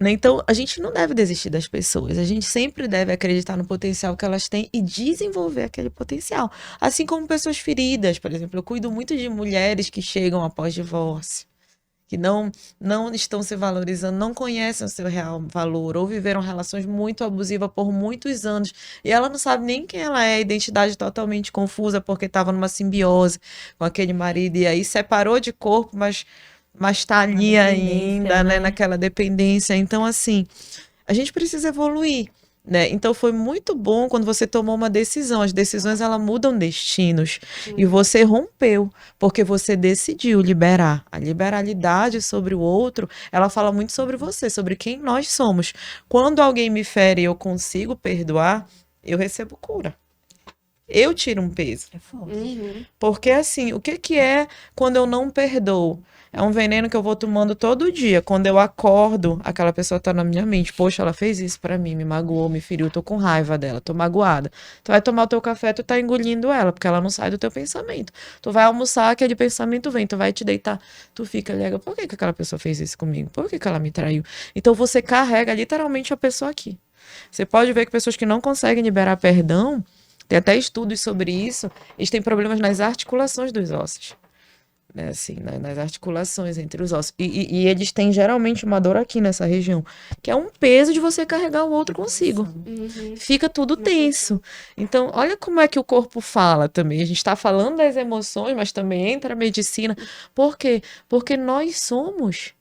Então, a gente não deve desistir das pessoas, a gente sempre deve acreditar no potencial que elas têm e desenvolver aquele potencial. Assim como pessoas feridas, por exemplo, eu cuido muito de mulheres que chegam após divórcio, que não estão se valorizando, não conhecem o seu real valor, ou viveram relações muito abusivas por muitos anos, e ela não sabe nem quem ela é, identidade totalmente confusa, porque estava numa simbiose com aquele marido, e aí separou de corpo, mas está ali ainda, né, naquela dependência. Então, assim, a gente precisa evoluir, né? Então, foi muito bom quando você tomou uma decisão. As decisões, elas mudam destinos. E você rompeu, porque você decidiu liberar. A liberalidade sobre o outro, ela fala muito sobre você, sobre quem nós somos. Quando alguém me fere e eu consigo perdoar, eu recebo cura. Eu tiro um peso. É forte. Porque, assim, o que é quando eu não perdoo? É um veneno que eu vou tomando todo dia. Quando eu acordo, aquela pessoa tá na minha mente. Poxa, ela fez isso pra mim, me magoou, me feriu, tô com raiva dela, tô magoada. Tu vai tomar o teu café, tu tá engolindo ela, porque ela não sai do teu pensamento. Tu vai almoçar, aquele pensamento vem, tu vai te deitar, tu fica, liga, por que aquela pessoa fez isso comigo? Por que ela me traiu? Então você carrega literalmente a pessoa aqui. Você pode ver que pessoas que não conseguem liberar perdão, tem até estudos sobre isso, eles têm problemas nas articulações dos ossos. Né, assim, nas articulações entre os ossos. E eles têm geralmente uma dor aqui nessa região, que é um peso de você carregar o outro consigo. Fica tudo tenso. Então, olha como é que o corpo fala também. A gente está falando das emoções, mas também entra a medicina. Por quê? Porque nós somos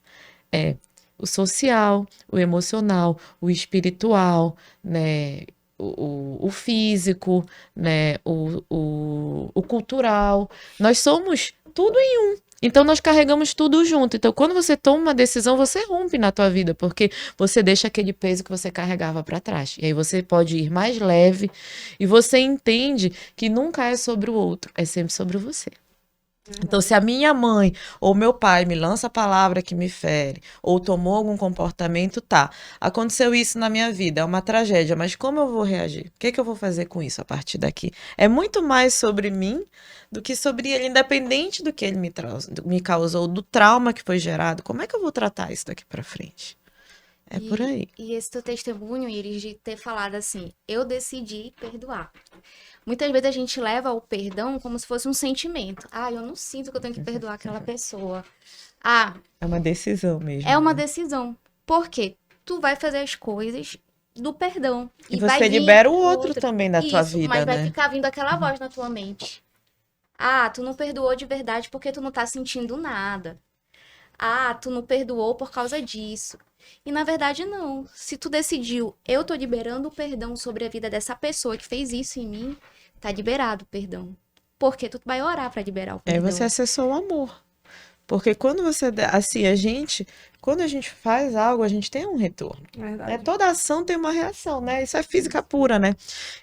o social, o emocional, o espiritual, né? O físico, né? O cultural. Nós somos tudo em um. Então, nós carregamos tudo junto. Então, quando você toma uma decisão, você rompe na tua vida, porque você deixa aquele peso que você carregava para trás. E aí você pode ir mais leve e você entende que nunca é sobre o outro, é sempre sobre você. Então, se a minha mãe ou meu pai me lança a palavra que me fere, ou tomou algum comportamento, aconteceu isso na minha vida, é uma tragédia, mas como eu vou reagir? O que eu vou fazer com isso a partir daqui? É muito mais sobre mim do que sobre ele, independente do que ele me causou, do trauma que foi gerado. Como é que eu vou tratar isso daqui para frente? Por aí. E esse teu testemunho, Iris, de ter falado assim, eu decidi perdoar. Muitas vezes a gente leva o perdão como se fosse um sentimento. Eu não sinto que eu tenho que perdoar aquela pessoa. É uma decisão mesmo. É uma decisão. Por quê? Tu vai fazer as coisas do perdão. E vai você vir libera o outro também da tua vida, mas vai né? ficar vindo aquela voz na tua mente. Tu não perdoou de verdade porque tu não tá sentindo nada. Tu não perdoou por causa disso. E na verdade não. Se tu decidiu, eu tô liberando o perdão sobre a vida dessa pessoa que fez isso em mim, tá liberado o perdão. Porque tu vai orar pra liberar o perdão. Aí você acessou o amor. Porque quando você, assim, quando a gente faz algo, a gente tem um retorno. Verdade. Toda ação tem uma reação, né? Isso é física pura, né?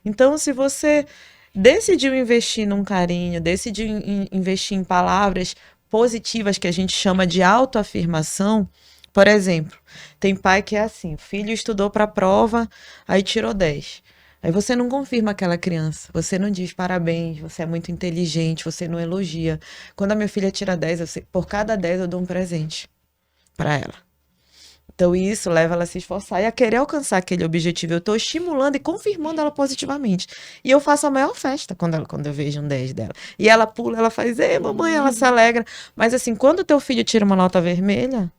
Então, se você decidiu investir num carinho, decidiu investir em palavras positivas que a gente chama de autoafirmação, por exemplo, tem pai que é assim, o filho estudou para a prova, aí tirou 10. Aí você não confirma aquela criança, você não diz parabéns, você é muito inteligente, você não elogia. Quando a minha filha tira 10, por cada 10 eu dou um presente para ela. Então isso leva ela a se esforçar e a querer alcançar aquele objetivo. Eu estou estimulando e confirmando ela positivamente. E eu faço a maior festa quando eu vejo um 10 dela. E ela pula, ela faz, ei, mamãe, ela se alegra. Mas assim, quando o teu filho tira uma nota vermelha,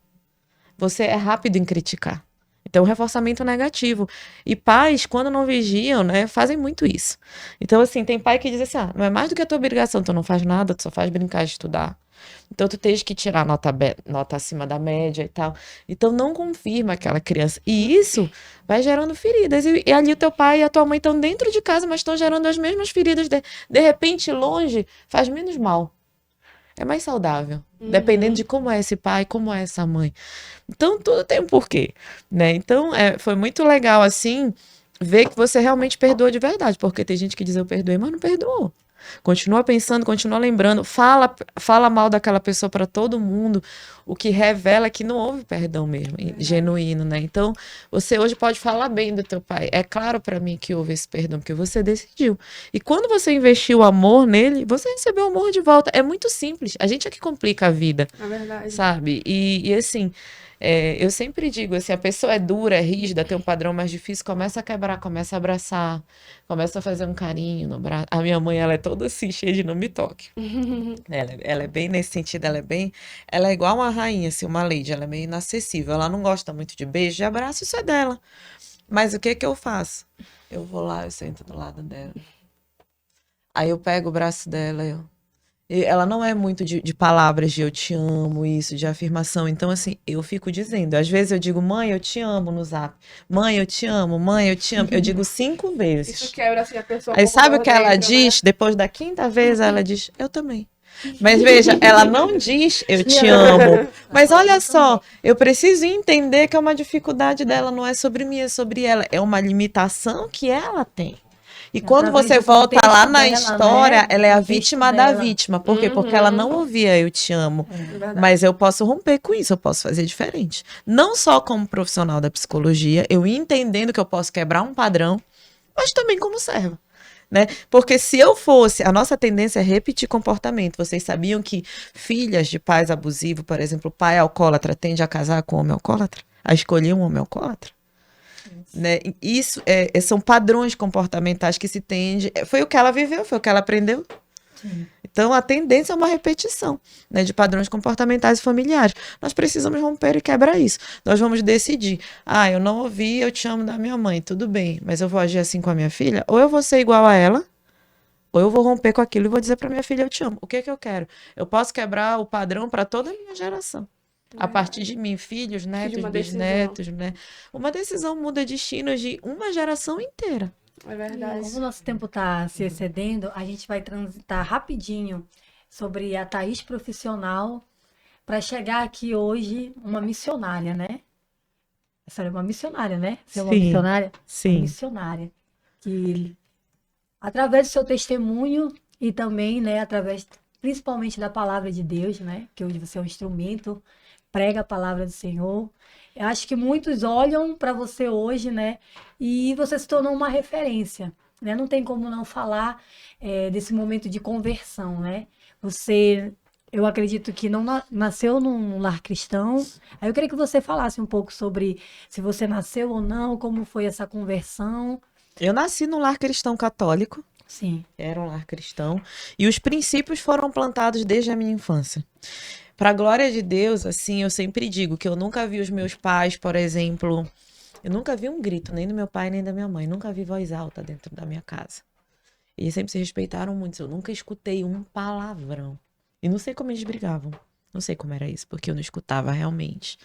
você é rápido em criticar. Então, reforçamento negativo. E pais, quando não vigiam, né, fazem muito isso. Então, assim, tem pai que diz assim, não é mais do que a tua obrigação, tu não faz nada, tu só faz brincar e estudar. Então, tu tens que tirar nota acima da média e tal. Então, não confirma aquela criança. E isso vai gerando feridas. E ali o teu pai e a tua mãe estão dentro de casa, mas estão gerando as mesmas feridas. De repente, longe, faz menos mal. É mais saudável. Dependendo de como é esse pai, como é essa mãe. Então, tudo tem um porquê, né? Então, foi muito legal, assim, ver que você realmente perdoa de verdade. Porque tem gente que diz, eu perdoei, mas não perdoou. Continua pensando, continua lembrando, fala mal daquela pessoa para todo mundo, o que revela que não houve perdão mesmo, genuíno, né? Então, você hoje pode falar bem do teu pai. É claro para mim que houve esse perdão, porque você decidiu. E quando você investiu amor nele, você recebeu amor de volta. É muito simples. A gente é que complica a vida, É verdade. sabe? E assim, eu sempre digo assim, a pessoa é dura, é rígida, tem um padrão mais difícil, começa a quebrar, começa a abraçar, começa a fazer um carinho no braço. A minha mãe, ela é toda assim, cheia de não me toque. Ela é bem nesse sentido, ela é igual uma rainha, assim, uma lady, ela é meio inacessível, ela não gosta muito de beijo, de abraço, isso é dela. Mas o que que eu faço? Eu vou lá, eu sento do lado dela. Aí eu pego o braço dela, ela não é muito de palavras de eu te amo, isso, de afirmação. Então, assim, eu fico dizendo. Às vezes eu digo, mãe, eu te amo no zap. Mãe, eu te amo. Mãe, eu te amo. Eu digo 5 vezes. Isso quebra assim a pessoa. Aí um pouco sabe o por que ela dentro, diz? Depois da 5ª vez, ela diz, eu também. Mas veja, ela não diz eu te amo. Mas olha só, eu preciso entender que é uma dificuldade dela, não é sobre mim, é sobre ela. É uma limitação que ela tem. E quando Através você do volta contexto lá na dela, história, né? ela é a Do contexto vítima da dela. vítima. Por quê? Porque ela não ouvia eu te amo. É verdade. Mas eu posso romper com isso, eu posso fazer diferente. Não só como profissional da psicologia, eu entendendo que eu posso quebrar um padrão, mas também como serva. Né? Porque se eu fosse, a nossa tendência é repetir comportamento. Vocês sabiam que filhas de pais abusivos, por exemplo, o pai alcoólatra tende a casar com um homem alcoólatra? A escolher um homem alcoólatra? Né? Isso são padrões comportamentais que se tende. Foi o que ela viveu, foi o que ela aprendeu. Sim. Então, a tendência é uma repetição, né, de padrões comportamentais e familiares. Nós precisamos romper e quebrar isso. Nós vamos decidir. Eu não ouvi, eu te amo da minha mãe, tudo bem, mas eu vou agir assim com a minha filha? Ou eu vou ser igual a ela, ou eu vou romper com aquilo e vou dizer para minha filha, eu te amo. O que é que eu quero? Eu posso quebrar o padrão para toda a minha geração. A partir de mim, filhos, netos, uma bisnetos, né? Uma decisão muda destinos de uma geração inteira. É verdade. Como o nosso tempo está se excedendo, a gente vai transitar rapidinho sobre a Thaís profissional para chegar aqui hoje uma missionária, né? Essa é uma missionária, né? Você é uma Sim, missionária? Uma sim. missionária. Que, através do seu testemunho e também, né, através principalmente da palavra de Deus, né? Que hoje você é um instrumento, prega a palavra do Senhor. Eu acho que muitos olham para você hoje, né? E você se tornou uma referência, né? Não tem como não falar desse momento de conversão, né? Eu acredito que não nasceu num lar cristão. Aí eu queria que você falasse um pouco sobre se você nasceu ou não, como foi essa conversão. Eu nasci num lar cristão católico. Sim. Era um lar cristão. E os princípios foram plantados desde a minha infância. Para a glória de Deus, assim, eu sempre digo que eu nunca vi os meus pais, por exemplo, eu nunca vi um grito, nem do meu pai, nem da minha mãe. Nunca vi voz alta dentro da minha casa. E eles sempre se respeitaram muito. Eu nunca escutei um palavrão. E não sei como eles brigavam. Não sei como era isso, porque eu não escutava realmente.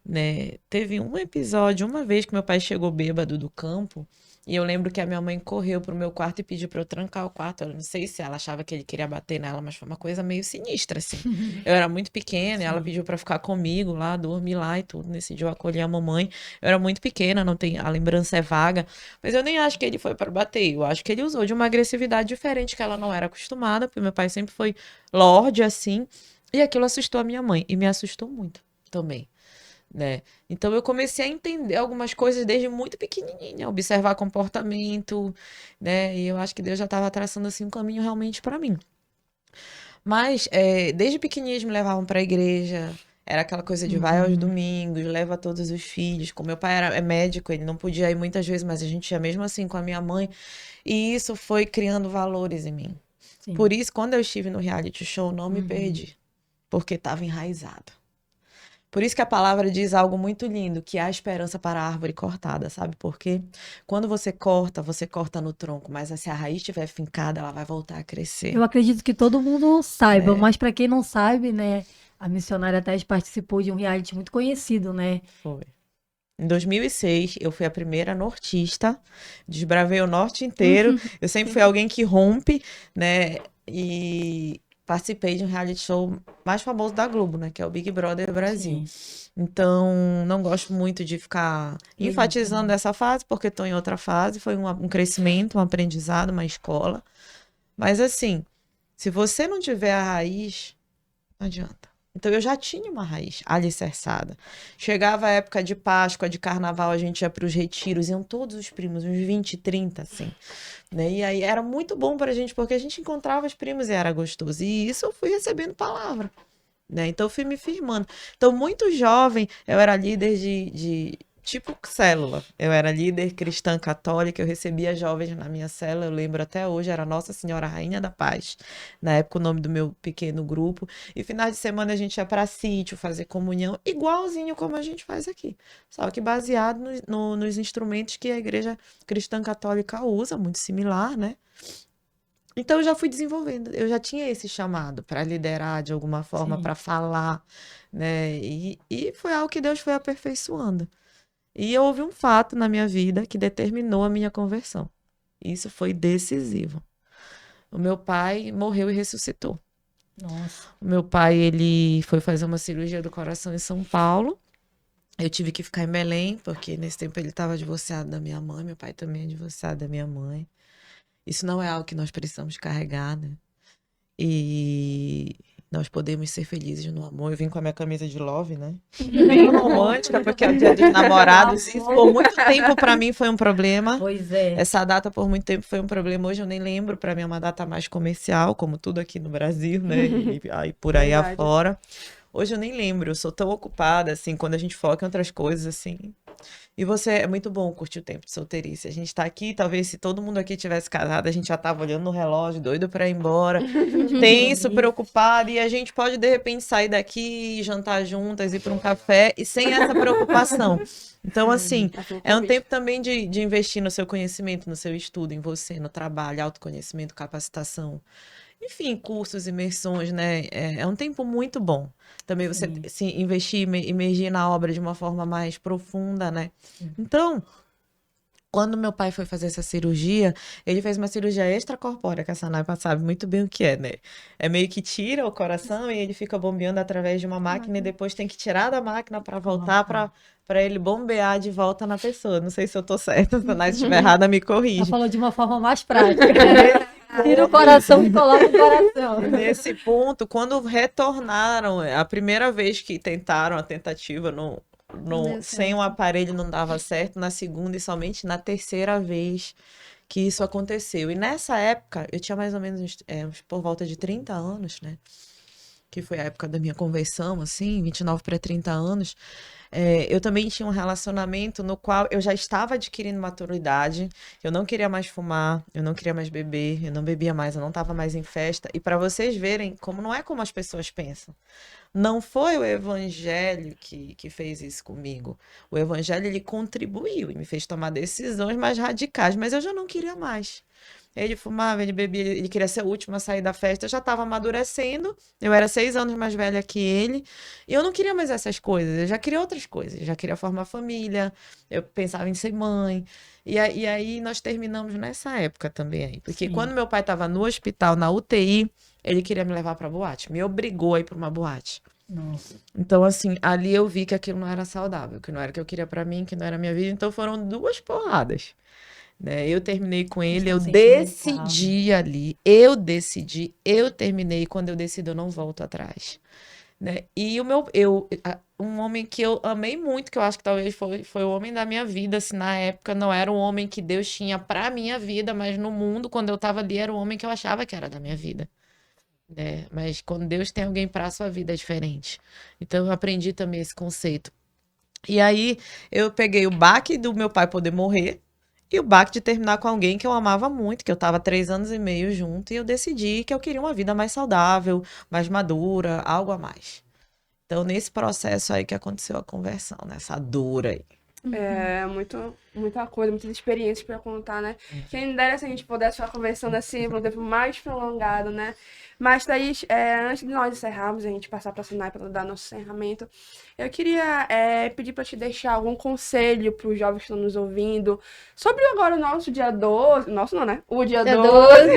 Né? Teve um episódio, uma vez que meu pai chegou bêbado do campo, E eu lembro que a minha mãe correu pro meu quarto e pediu pra eu trancar o quarto. Eu não sei se ela achava que ele queria bater nela, mas foi uma coisa meio sinistra, assim. Eu era muito pequena e ela pediu pra ficar comigo lá, dormir lá e tudo. Nesse dia eu acolhi a mamãe. Eu era muito pequena, não tem, a lembrança é vaga. Mas eu nem acho que ele foi pra bater. Eu acho que ele usou de uma agressividade diferente que ela não era acostumada, porque meu pai sempre foi lorde, assim. E aquilo assustou a minha mãe. E me assustou muito também, né? Então eu comecei a entender algumas coisas desde muito pequenininha, observar comportamento, né? E eu acho que Deus já estava traçando assim um caminho realmente para mim. Mas desde pequenininha eles me levavam para a igreja. Era aquela coisa de vai aos domingos, leva todos os filhos. Como meu pai é médico, ele não podia ir muitas vezes, mas a gente ia mesmo assim com a minha mãe. E isso foi criando valores em mim. Sim. Por isso, quando eu estive no reality show, não me perdi, porque estava enraizado. Por isso que a palavra diz algo muito lindo, que há esperança para a árvore cortada, sabe por quê? Quando você corta no tronco, mas se a raiz estiver fincada, ela vai voltar a crescer. Eu acredito que todo mundo saiba, mas para quem não sabe, né, a missionária Thais participou de um reality muito conhecido, né? Foi. Em 2006, eu fui a primeira nortista, desbravei o norte inteiro. Eu sempre fui alguém que rompe, né? E participei de um reality show mais famoso da Globo, né? Que é o Big Brother Brasil. Então, não gosto muito de ficar enfatizando essa fase, porque estou em outra fase. Foi um crescimento, um aprendizado, uma escola. Mas assim, se você não tiver a raiz, não adianta. Então eu já tinha uma raiz alicerçada. Chegava a época de Páscoa, de Carnaval, a gente ia para os retiros, iam todos os primos, uns 20, 30, assim. Né? E aí era muito bom pra gente, porque a gente encontrava os primos e era gostoso. E isso eu fui recebendo palavra. Né? Então eu fui me firmando. Então, muito jovem, eu era líder de tipo célula. Eu era líder cristã católica, eu recebia jovens na minha célula, eu lembro até hoje, era Nossa Senhora Rainha da Paz. Na época, o nome do meu pequeno grupo. E finais de semana a gente ia para sítio, fazer comunhão, igualzinho como a gente faz aqui. Só que baseado nos instrumentos que a igreja cristã católica usa, muito similar, né? Então eu já fui desenvolvendo, eu já tinha esse chamado para liderar de alguma forma, para falar, né? E foi algo que Deus foi aperfeiçoando. E houve um fato na minha vida que determinou a minha conversão. Isso foi decisivo. O meu pai morreu e ressuscitou. Nossa. O meu pai, ele foi fazer uma cirurgia do coração em São Paulo. Eu tive que ficar em Belém, porque nesse tempo ele estava divorciado da minha mãe, meu pai também é divorciado da minha mãe. Isso não é algo que nós precisamos carregar, né? E nós podemos ser felizes no amor. Eu vim com a minha camisa de love, né? Bem romântica, porque é o dia dos namorados. Isso por muito tempo para mim foi um problema. Pois é. Essa data por muito tempo foi um problema. Hoje eu nem lembro, para mim é uma data mais comercial, como tudo aqui no Brasil, né? E aí por aí Verdade. afora. Hoje eu nem lembro, eu sou tão ocupada, assim, quando a gente foca em outras coisas, assim. E você, é muito bom curtir o tempo de solteirice. A gente tá aqui, talvez se todo mundo aqui tivesse casado, a gente já tava olhando no relógio, doido pra ir embora, tenso, preocupado, e a gente pode, de repente, sair daqui, jantar juntas, ir pra um café, e sem essa preocupação. Então, assim, é um tempo também de investir no seu conhecimento, no seu estudo, em você, no trabalho, autoconhecimento, capacitação. Enfim, cursos, imersões, né? É um tempo muito bom. Também você se investir, imergir na obra de uma forma mais profunda, né? Então, quando meu pai foi fazer essa cirurgia, ele fez uma cirurgia extracorpórea, que a Sanaipa sabe muito bem o que é, né? É meio que tira o coração e ele fica bombeando através de uma máquina e depois tem que tirar da máquina para voltar para ele bombear de volta na pessoa. Não sei se eu tô certa, se a estiver errada, me Ela corrige. falou de uma forma mais prática. Tira o coração e coloca o coração. Nesse ponto, quando retornaram, a primeira vez que tentaram a tentativa, deu sem certo. o aparelho não dava certo, na segunda e somente na terceira vez que isso aconteceu. E nessa época, eu tinha mais ou menos por volta de 30 anos, né? Que foi a época da minha conversão, assim, 29 para 30 anos. Eu também tinha um relacionamento no qual eu já estava adquirindo maturidade, eu não queria mais fumar, eu não queria mais beber, eu não bebia mais, eu não estava mais em festa. E para vocês verem como não é como as pessoas pensam. Não foi o evangelho que fez isso comigo. O evangelho, ele contribuiu e me fez tomar decisões mais radicais, mas eu já não queria mais. Ele fumava, ele bebia, ele queria ser o último a sair da festa. Eu já estava amadurecendo, eu era 6 anos mais velha que ele, e eu não queria mais essas coisas, eu já queria outras outras coisas. Já queria formar família, eu pensava em ser mãe. E aí nós terminamos nessa época também aí. Porque Sim. quando meu pai estava no hospital, na UTI, ele queria me levar pra boate. Me obrigou a ir pra uma boate. Nossa. Então, assim, ali eu vi que aquilo não era saudável, que não era o que eu queria pra mim, que não era a minha vida. Então foram 2 porradas, né? Eu terminei com ele, eu Questão sentimental. decidi ali, eu terminei. Quando eu decido, eu não volto atrás, né? E um homem que eu amei muito, que eu acho que talvez foi o homem da minha vida, assim, na época, não era um homem que Deus tinha pra minha vida, mas no mundo, quando eu tava ali, era um homem que eu achava que era da minha vida, né? Mas quando Deus tem alguém pra sua vida, é diferente. Então eu aprendi também esse conceito. E aí eu peguei o baque do meu pai poder morrer e o baque de terminar com alguém que eu amava muito, que eu tava 3 anos e meio junto, e eu decidi que eu queria uma vida mais saudável, mais madura, algo a mais. Então, nesse processo aí que aconteceu a conversão, nessa dor aí. É muita coisa, muitas experiências pra contar, né? Quem dera se a gente pudesse ficar conversando assim por um tempo mais prolongado, né? Mas, Thaís, antes de nós encerrarmos, a gente passar pra Sinai para dar nosso encerramento, eu queria pedir pra te deixar algum conselho pros jovens que estão nos ouvindo sobre agora o nosso dia 12. Nosso não, né? O dia Dia 12.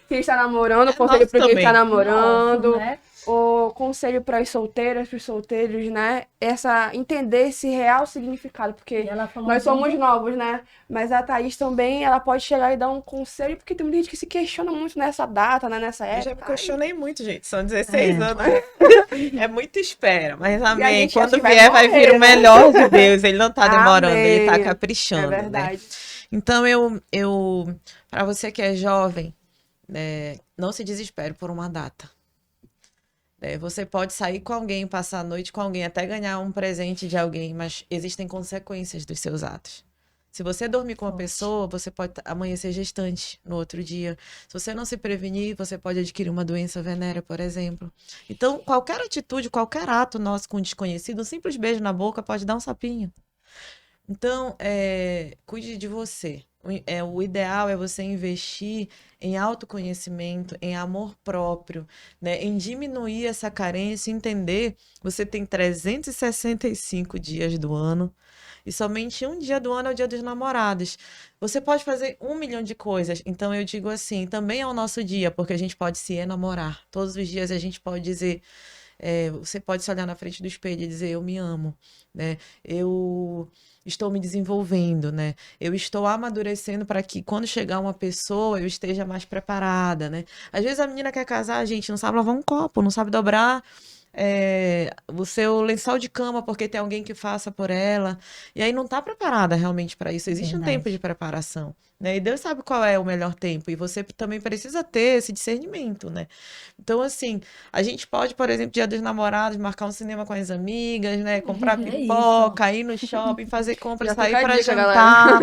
Quem está namorando, o conselho nosso para quem está também. namorando. Nossa, né? O conselho para as solteiras, para os solteiros, né? Entender esse real significado, porque E ela falou nós somos tudo. novos, né? Mas a Thaís também, ela pode chegar e dar um conselho, porque tem muita gente que se questiona muito nessa data, né? Nessa Eu época. já me questionei muito, gente. São 16 É. anos. É muita espera, mas a amém. gente acha Quando que vai vier, vai morrer, vir o né? melhor de Deus. Ele não tá demorando, ele tá Amém. caprichando, É né? verdade. Então, para você que é jovem, né, não se desespere por uma data. Você pode sair com alguém, passar a noite com alguém, até ganhar um presente de alguém, mas existem consequências dos seus atos. Se você dormir com uma Forte. pessoa, você pode amanhecer gestante no outro dia. Se você não se prevenir, você pode adquirir uma doença venérea, por exemplo. Então, qualquer atitude, qualquer ato nosso com um desconhecido, um simples beijo na boca pode dar um sapinho. Então, cuide de você. O ideal é você investir em autoconhecimento, em amor próprio, né? Em diminuir essa carência, entender você tem 365 dias do ano e somente um dia do ano é o dia dos namorados. Você pode fazer 1 milhão de coisas. Então, eu digo assim, também é o nosso dia, porque a gente pode se enamorar. Todos os dias a gente pode dizer... você pode se olhar na frente do espelho e dizer, eu me amo, né? Eu estou me desenvolvendo, né? Eu estou amadurecendo para que quando chegar uma pessoa eu esteja mais preparada, né? Às vezes a menina quer casar, a gente não sabe lavar um copo, não sabe dobrar o seu lençol de cama porque tem alguém que faça por ela. E aí não está preparada realmente para isso. Existe um Verdade. tempo de preparação, né? E Deus sabe qual é o melhor tempo. E você também precisa ter esse discernimento, né? Então, assim, a gente pode, por exemplo, Dia dos Namorados, marcar um cinema com as amigas, né? Comprar É pipoca, ir no shopping, fazer compras, Já sair fica a para dica, jantar.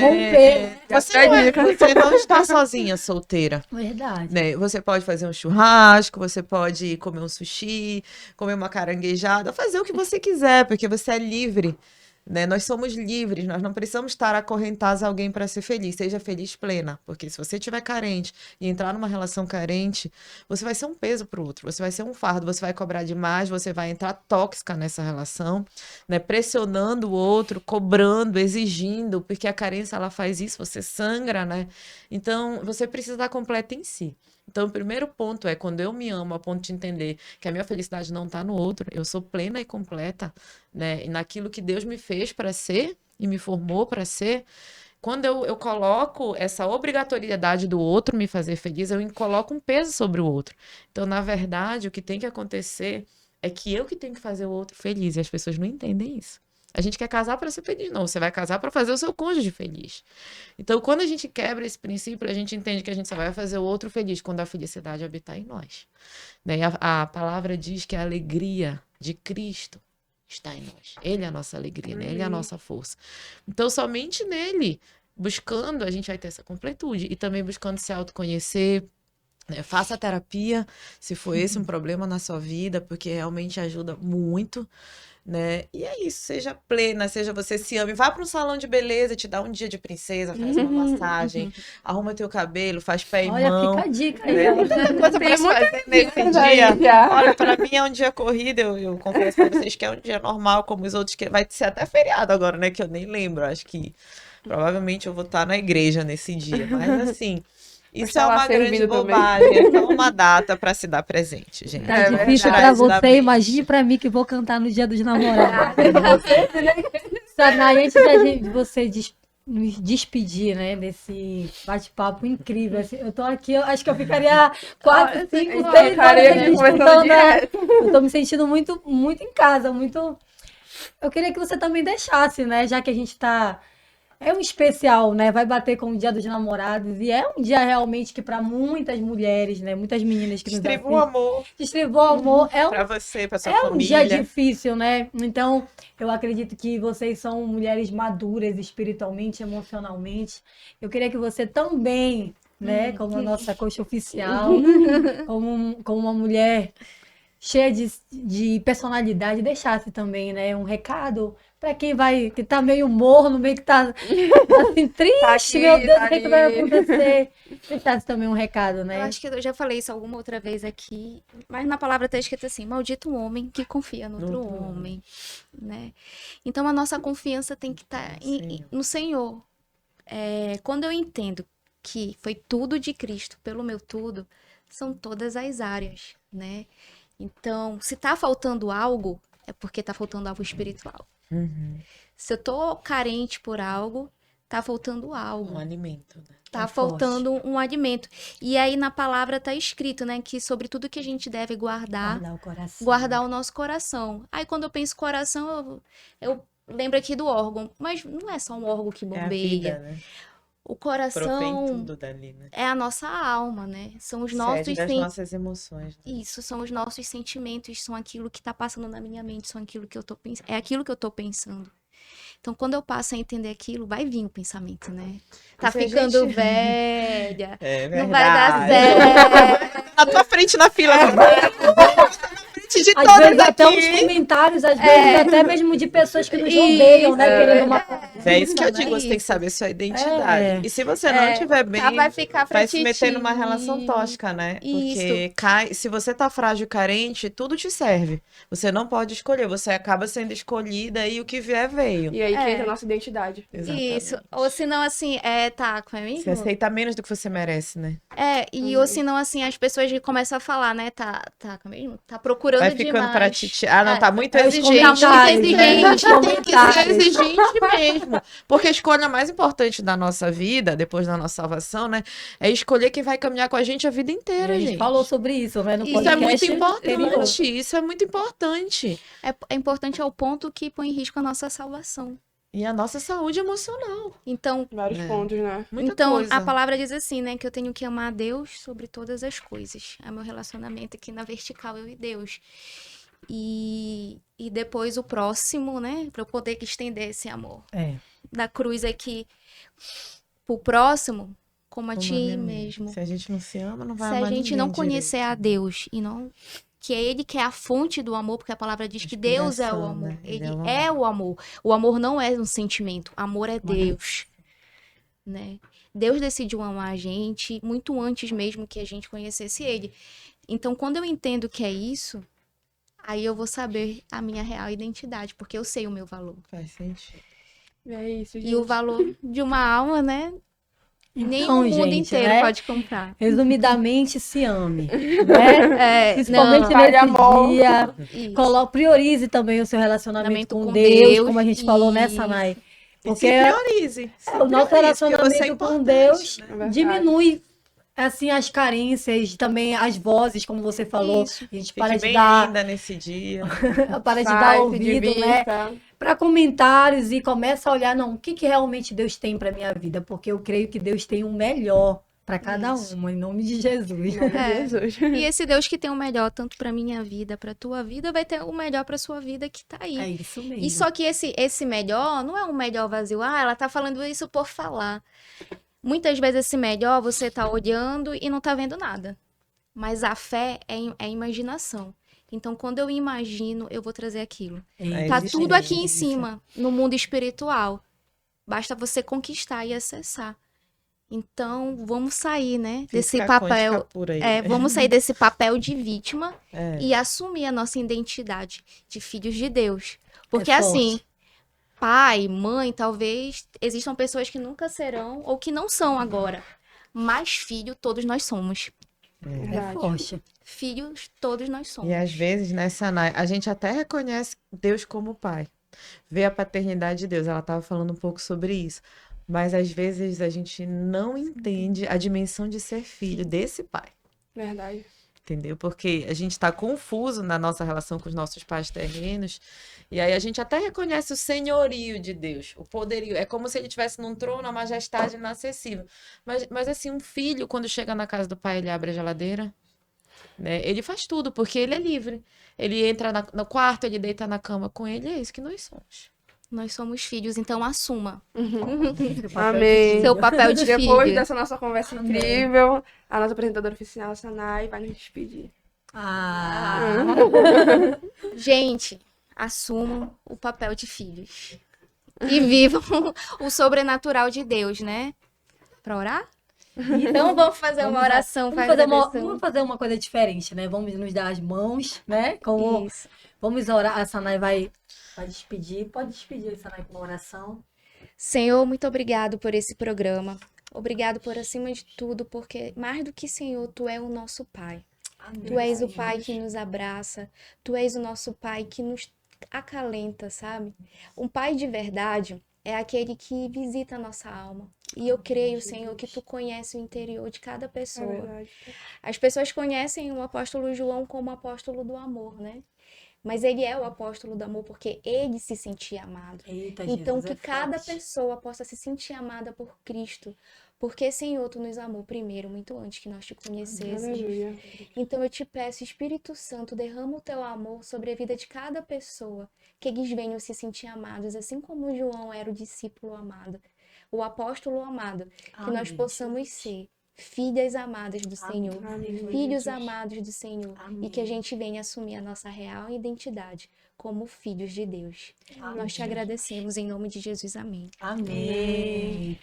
Romper. Já Você fica a dica. você não está sozinha, solteira. Verdade. Né? Você pode fazer um churrasco, você pode comer um sushi, comer uma caranguejada, fazer o que você quiser, porque você é livre, né? Nós somos livres, nós não precisamos estar acorrentados a alguém para ser feliz. Seja feliz plena, porque se você estiver carente e entrar numa relação carente, você vai ser um peso para o outro, você vai ser um fardo, você vai cobrar demais, você vai entrar tóxica nessa relação, né? Pressionando o outro, cobrando, exigindo, porque a carência ela faz isso, você sangra, né? Então, você precisa estar completa em si. Então, o primeiro ponto é quando eu me amo, a ponto de entender que a minha felicidade não está no outro, eu sou plena e completa, né? E naquilo que Deus me fez para ser e me formou para ser. Quando eu coloco essa obrigatoriedade do outro me fazer feliz, eu coloco um peso sobre o outro. Então, na verdade, o que tem que acontecer é que eu que tenho que fazer o outro feliz, e as pessoas não entendem isso. A gente quer casar para ser feliz, não. Você vai casar para fazer o seu cônjuge feliz. Então, quando a gente quebra esse princípio, a gente entende que a gente só vai fazer o outro feliz quando a felicidade habitar em nós. Né? E a palavra diz que a alegria de Cristo está em nós. Ele é a nossa alegria, né? Ele é a nossa força. Então, somente nele, buscando, a gente vai ter essa completude. E também buscando se autoconhecer, né? Faça terapia, se for esse um problema na sua vida, porque realmente ajuda muito. né? E é isso, seja plena, seja você se ame. Vá para um salão de beleza, te dá um dia de princesa, faz uma massagem, arruma teu cabelo, faz pé e Olha, mão. fica a dica aí. Né? ó. Tem tanta coisa pra Tem se muita fazer nesse dicas aí dia. já. Olha, pra mim é um dia corrido, eu confesso pra vocês que é um dia normal, como os outros, que vai ser até feriado agora, né? Que eu nem lembro, acho que provavelmente eu vou estar na igreja nesse dia, mas assim, isso estar é lá uma grande servindo também. bobagem, é só uma data pra se dar presente, gente. Tá É difícil verdade. pra você, Exatamente. imagine pra mim que vou cantar no Dia dos Namorados. Sanai, antes de você nos despedir, né, desse bate-papo incrível, assim, eu tô aqui, eu acho que eu ficaria 4, 5, 6 Ficaria horas aqui aqui conversando escutando, né? direto. Eu tô me sentindo muito, muito em casa, muito... Eu queria que você também deixasse, né, já que a gente tá... É um especial, né? Vai bater com o Dia dos Namorados e é um dia realmente que para muitas mulheres, né, muitas meninas que nos Distribua o assistem, amor distribua o amor, pra você, pra sua é um dia família. difícil, né? Então, eu acredito que vocês são mulheres maduras espiritualmente, emocionalmente. Eu queria que você também, né, como a nossa coach oficial, como uma mulher cheia de personalidade, deixasse também, né, um recado para quem que tá meio morno, meio que tá assim, triste, aqui, meu Deus, tá o que que vai ali. acontecer? Deixasse também um recado, Eu né? acho que eu já falei isso alguma outra vez aqui, mas na palavra tá escrito assim: maldito o homem que confia no outro outro homem, né? Então a nossa confiança tem que estar Senhor. no Senhor. Quando eu entendo que foi tudo de Cristo pelo meu tudo, são todas as áreas, né? Então, se tá faltando algo, é porque tá faltando algo espiritual. Uhum. Se eu tô carente por algo, tá faltando algo. Um alimento, né? Tá É forte. faltando um alimento. E aí na palavra tá escrito, né, que sobre tudo que a gente deve guardar, Guardar o coração. guardar o nosso coração. Aí quando eu penso coração, eu lembro aqui do órgão, mas não é só um órgão que É a bombeia. vida, né? O Provém coração tudo dali, né? é a nossa alma, né? São os Sede nossos das sen- nossas emoções. Né? Isso, são os nossos sentimentos, são aquilo que tá passando na minha mente, são aquilo que eu tô pensando, é aquilo que eu tô pensando. Então, quando eu passo a entender aquilo, vai vir o pensamento, né? Tá se a ficando gente- velha, É não vai dar verdade. certo. Na tua frente na fila. Na frente de Às todas vezes até os aqui. comentários, às vezes até mesmo de pessoas que nos rodeiam, né? Querendo uma É isso que eu né? digo, você tem que Isso. saber sua identidade. É. E se você não estiver bem, Vai ficar pra vai se meter titia. numa relação tóxica, né? Isso. Porque se você tá frágil e carente, tudo te serve. Você não pode escolher, você acaba sendo escolhida e o que vier veio. E aí que É. entra a nossa identidade. Exatamente. Isso. Ou senão, assim, tá comigo? Você aceita menos do que você merece, né? Ou senão, assim, as pessoas começam a falar, né? Tá comigo? Tá procurando Vai ficando demais. pra ti. Ah, não, tá muito É os exigente. Tá muito comentários, né? exigente. Os Tem que ser comentários. exigente mesmo. Porque a escolha mais importante da nossa vida, depois da nossa salvação, né? É escolher quem vai caminhar com a gente a vida inteira, A gente gente. falou sobre isso, né? No Isso Isso é muito podcast anterior. importante. Isso é muito importante. É importante ao ponto que põe em risco a nossa salvação. E a nossa saúde emocional. Então, Vários É. pontos, né? Muita então coisa. a palavra diz assim, né? Que eu tenho que amar a Deus sobre todas as coisas. É meu relacionamento aqui na vertical, eu e Deus. E depois o próximo, né? Pra eu poder estender esse amor. É. Da cruz aqui pro próximo, como a Como ti a mim mesmo. Se a gente não se ama, não vai Se a amar gente ninguém não conhecer direito. a Deus e não que é ele que é a fonte do amor, porque a palavra diz que Deus é o Inspiração, amor. né? Ele Ele é o é o amor. O amor não é um sentimento, amor é Deus, né? Deus decidiu amar a gente muito antes mesmo que a gente conhecesse ele. Então, quando eu entendo que é isso, aí eu vou saber a minha real identidade, porque eu sei o meu valor. Faz sentido. É isso, gente. E o valor de uma alma, né? Nem Então, o mundo gente, inteiro né? pode comprar. Resumidamente, se ame, né? Principalmente não, Fale nesse amor. dia. isso. Priorize também o seu relacionamento Relacionamento com com Deus, Deus, como a gente falou, né, isso. Sanai? E Porque se priorize. Se o nosso priorize, porque relacionamento você é com importante, Deus né? É verdade. diminui, assim, as carências, também as vozes, como você falou. Isso. A gente Fique para de bem dar, linda nesse dia. para de Sai, dar se ouvido, né? divirta. Para comentários e começa a olhar, não, o que que realmente Deus tem para minha vida? Porque eu creio que Deus tem o melhor para cada Isso. uma, em nome de Jesus. Em nome de É. Jesus. E esse Deus que tem o melhor tanto pra minha vida, pra tua vida, vai ter o melhor pra sua vida que tá aí. É isso mesmo. E só que esse melhor não é um melhor vazio. Ah, ela tá falando isso por falar. Muitas vezes esse melhor você tá olhando e não tá vendo nada. Mas a fé é imaginação. Então, quando eu imagino, eu vou trazer aquilo. É Tá existente. tudo aqui em cima, no mundo espiritual. Basta você conquistar e acessar. Então, vamos sair, né, desse Física papel. quântica pura aí. Vamos sair desse papel de vítima É. e assumir a nossa identidade de filhos de Deus. Porque É assim, forte. pai, mãe, talvez existam pessoas que nunca serão ou que não são agora. Mas filho, todos nós somos. É Verdade. forte. Filhos, todos nós somos. E às vezes, né, Sanai, a gente até reconhece Deus como pai. Vê a paternidade de Deus. Ela estava falando um pouco sobre isso. Mas às vezes a gente não entende a dimensão de ser filho desse pai. Verdade. Entendeu? Porque a gente está confuso na nossa relação com os nossos pais terrenos. E aí a gente até reconhece o senhorio de Deus, o poderio. É como se ele estivesse num trono, a majestade inacessível. Mas assim, um filho, quando chega na casa do pai, ele abre a geladeira, né? Ele faz tudo, porque ele é livre. Ele entra no quarto, ele deita na cama com ele. É isso que nós somos. Nós somos filhos, então assuma Amém. seu papel de Depois filho. dessa nossa conversa Amém. incrível, a nossa apresentadora oficial, Sanai, vai nos despedir. Gente, assumam o papel de filhos. E vivam o sobrenatural de Deus, né? Pra orar? Então vamos fazer uma oração para Vamos fazer uma coisa diferente, né? Vamos nos dar as mãos, né? Como Isso. vamos orar. A Sanai vai despedir. Pode despedir, Sanai, com uma oração. Senhor, muito obrigado por esse programa. Obrigado por acima de tudo, porque mais do que Senhor, Tu é o nosso Pai. Tu és o Pai que nos abraça, Tu és o nosso Pai que nos acalenta, sabe? Um Pai de verdade é aquele que visita a nossa alma. E eu creio, Senhor, que Tu conhece o interior de cada É pessoa. verdade. As pessoas conhecem o apóstolo João como apóstolo do amor, né? Mas ele é o apóstolo do amor porque ele se sentia amado. Eita, Então, Jesus, que cada forte. pessoa possa se sentir amada por Cristo. Porque, Senhor, Tu nos amou primeiro, muito antes que nós Te conhecêssemos. Aleluia. Então, eu Te peço, Espírito Santo, derrama o Teu amor sobre a vida de cada pessoa. Que eles venham se sentir amados, assim como João era o discípulo amado, o apóstolo amado. Que nós Amém. possamos ser filhas amadas do Senhor. Amém. Filhos Jesus. amados do Senhor. Amém. E que a gente venha assumir a nossa real identidade como filhos de Deus. Nós te agradecemos em nome de Jesus. Amém. Amém.